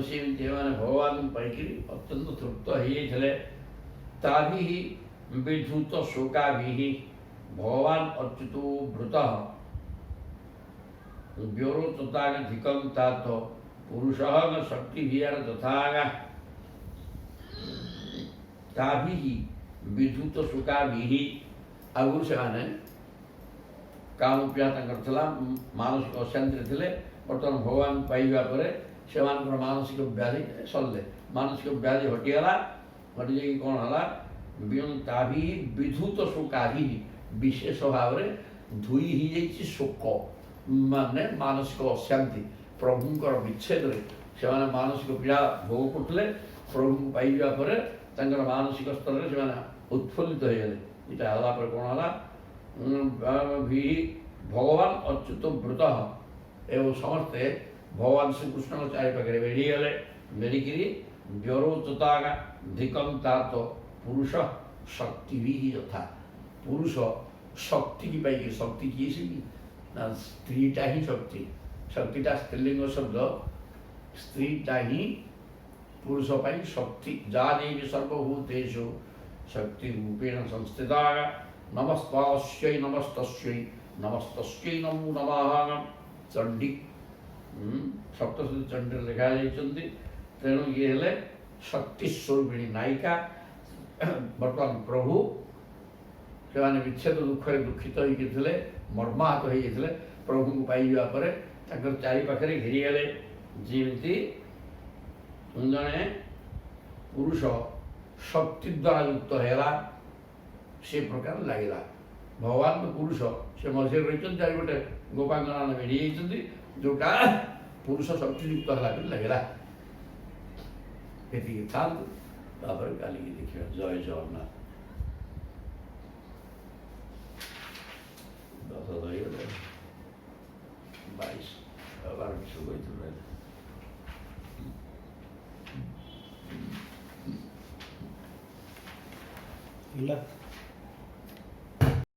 ସେମିତି ଏମାନେ ଭଗବାନଙ୍କୁ ପାଇକିରି ଅତ୍ୟନ୍ତ ତୃପ୍ତ ହେଇଯାଇଥିଲେ। ତାଭିଃ ବିଧୃତ ଶୋକାଭିଃ ଭଗବାନ ଅଚ୍ୟୁतो ଭୃତଃ ବ୍ୟରୋଚତାଗଧିକଂ ତାତ ପୁରୁଷଃ ନ ଶକ୍ତିଭିୟାର ଯଥାଗା। ତାଭିଃ ବିଧୃତ ଶୋକାଭିଃ ଆଗରୁ ସେମାନେ କାମପ୍ରିୟା ତାଙ୍କର ଥିଲା, ମାନସିକ ଅଶାନ୍ତିରେ ଥିଲେ। ବର୍ତ୍ତମାନ ଭଗବାନ ପାଇବା ପରେ ସେମାନଙ୍କର ମାନସିକ ବ୍ୟାଧି ସରିଲେ, ମାନସିକ ବ୍ୟାଧି ହଟିଗଲା। ହଟିଯାଇକି କ'ଣ ହେଲା, ତାଭିଃ ବିଧୃତ ଶୋକାଭିଃ ବିଶେଷ ଭାବରେ ଧୋଇ ହେଇଯାଇଛି ଶୋକ ମାନେ ମାନସିକ ଅଶାନ୍ତି। ପ୍ରଭୁଙ୍କର ବିଚ୍ଛେଦରେ ସେମାନେ ମାନସିକ ପୀଡ଼ା ଭୋଗ କରୁଥିଲେ। ପ୍ରଭୁଙ୍କୁ ପାଇଯିବା ପରେ ତାଙ୍କର ମାନସିକ ସ୍ତରରେ ସେମାନେ ଉତ୍ଫୁଲ୍ଲିତ ହେଇଗଲେ। ଏଇଟା ହେଲା ପରେ କ'ଣ ହେଲା, ଭଗବାନ ଅଚ୍ୟୁତ ବୃତଃ ଏବଂ ସମସ୍ତେ ଭଗବାନ ଶ୍ରୀକୃଷ୍ଣଙ୍କ ଚାରିପାଖରେ ବେଢ଼ିଗଲେ। ବେଢ଼ିକିରି ବ୍ୟରୋଚତାଗା ଧିକଂ ତାତ ପୁରୁଷ ଶକ୍ତିଭିଃ ଯଥା। ପୁରୁଷ ଶକ୍ତିକି ପାଇକି, ଶକ୍ତି କିଏ ସେ ନା ସ୍ତ୍ରୀଟା ହିଁ ଶକ୍ତି। ଶକ୍ତିଟା ସ୍ତ୍ରୀଲିଙ୍ଗ ଶବ୍ଦ, ସ୍ତ୍ରୀଟା ହିଁ ପୁରୁଷ ପାଇଁ ଶକ୍ତି। ଯା ଦେବୀ ସର୍ବଭୂତେଷୁ ଶକ୍ତି ରୂପେଣ ସଂସ୍ଥିତା ନମସ୍ତାସ୍यै ନମସ୍ତସ୍यै ନମସ୍ତସ୍यै ନମୋ ନମଃ। ଚଣ୍ଡୀ ସପ୍ତଶତୀ ଚଣ୍ଡୀରେ ଲେଖାଯାଇଛନ୍ତି। ତେଣୁ ଇଏ ହେଲେ ଶକ୍ତି ସ୍ୱରୂପିଣୀ ନାୟିକା। ବର୍ତ୍ତମାନ ପ୍ରଭୁ ସେମାନେ ବିଚ୍ଛେଦ ଦୁଃଖରେ ଦୁଃଖିତ ହୋଇକି ଥିଲେ, ମର୍ମାହତ ହୋଇଯାଇଥିଲେ। ପ୍ରଭୁଙ୍କୁ ପାଇଯିବା ପରେ ତାଙ୍କର ଚାରିପାଖରେ ଘେରିଗଲେ। ଯେମିତି ଜଣେ ପୁରୁଷ ଶକ୍ତି ଦ୍ୱାରା ଯୁକ୍ତ ହେଲା ସେ ପ୍ରକାର ଲାଗିଲା। ଭଗବାନ ତ ପୁରୁଷ, ସେ ମଝିରେ ରହିଛନ୍ତି, ଚାରିପଟେ ଗୋପାଙ୍ଗନା ବେଢ଼ି ଯାଇଛନ୍ତି, ଯେଉଁଟା ପୁରୁଷ ଶକ୍ତିଯୁକ୍ତ ହେଲା ବୋଲି ଲାଗିଲା। ଏତିକି ଥାନ୍ତୁ, ତାପରେ କାଲିକି ଦେଖିବା। ଜୟ ଜଗନ୍ନାଥ। ଦଶ ରହିଗଲେ 22 ଆবার কিছু বইতে পারে ହେଲା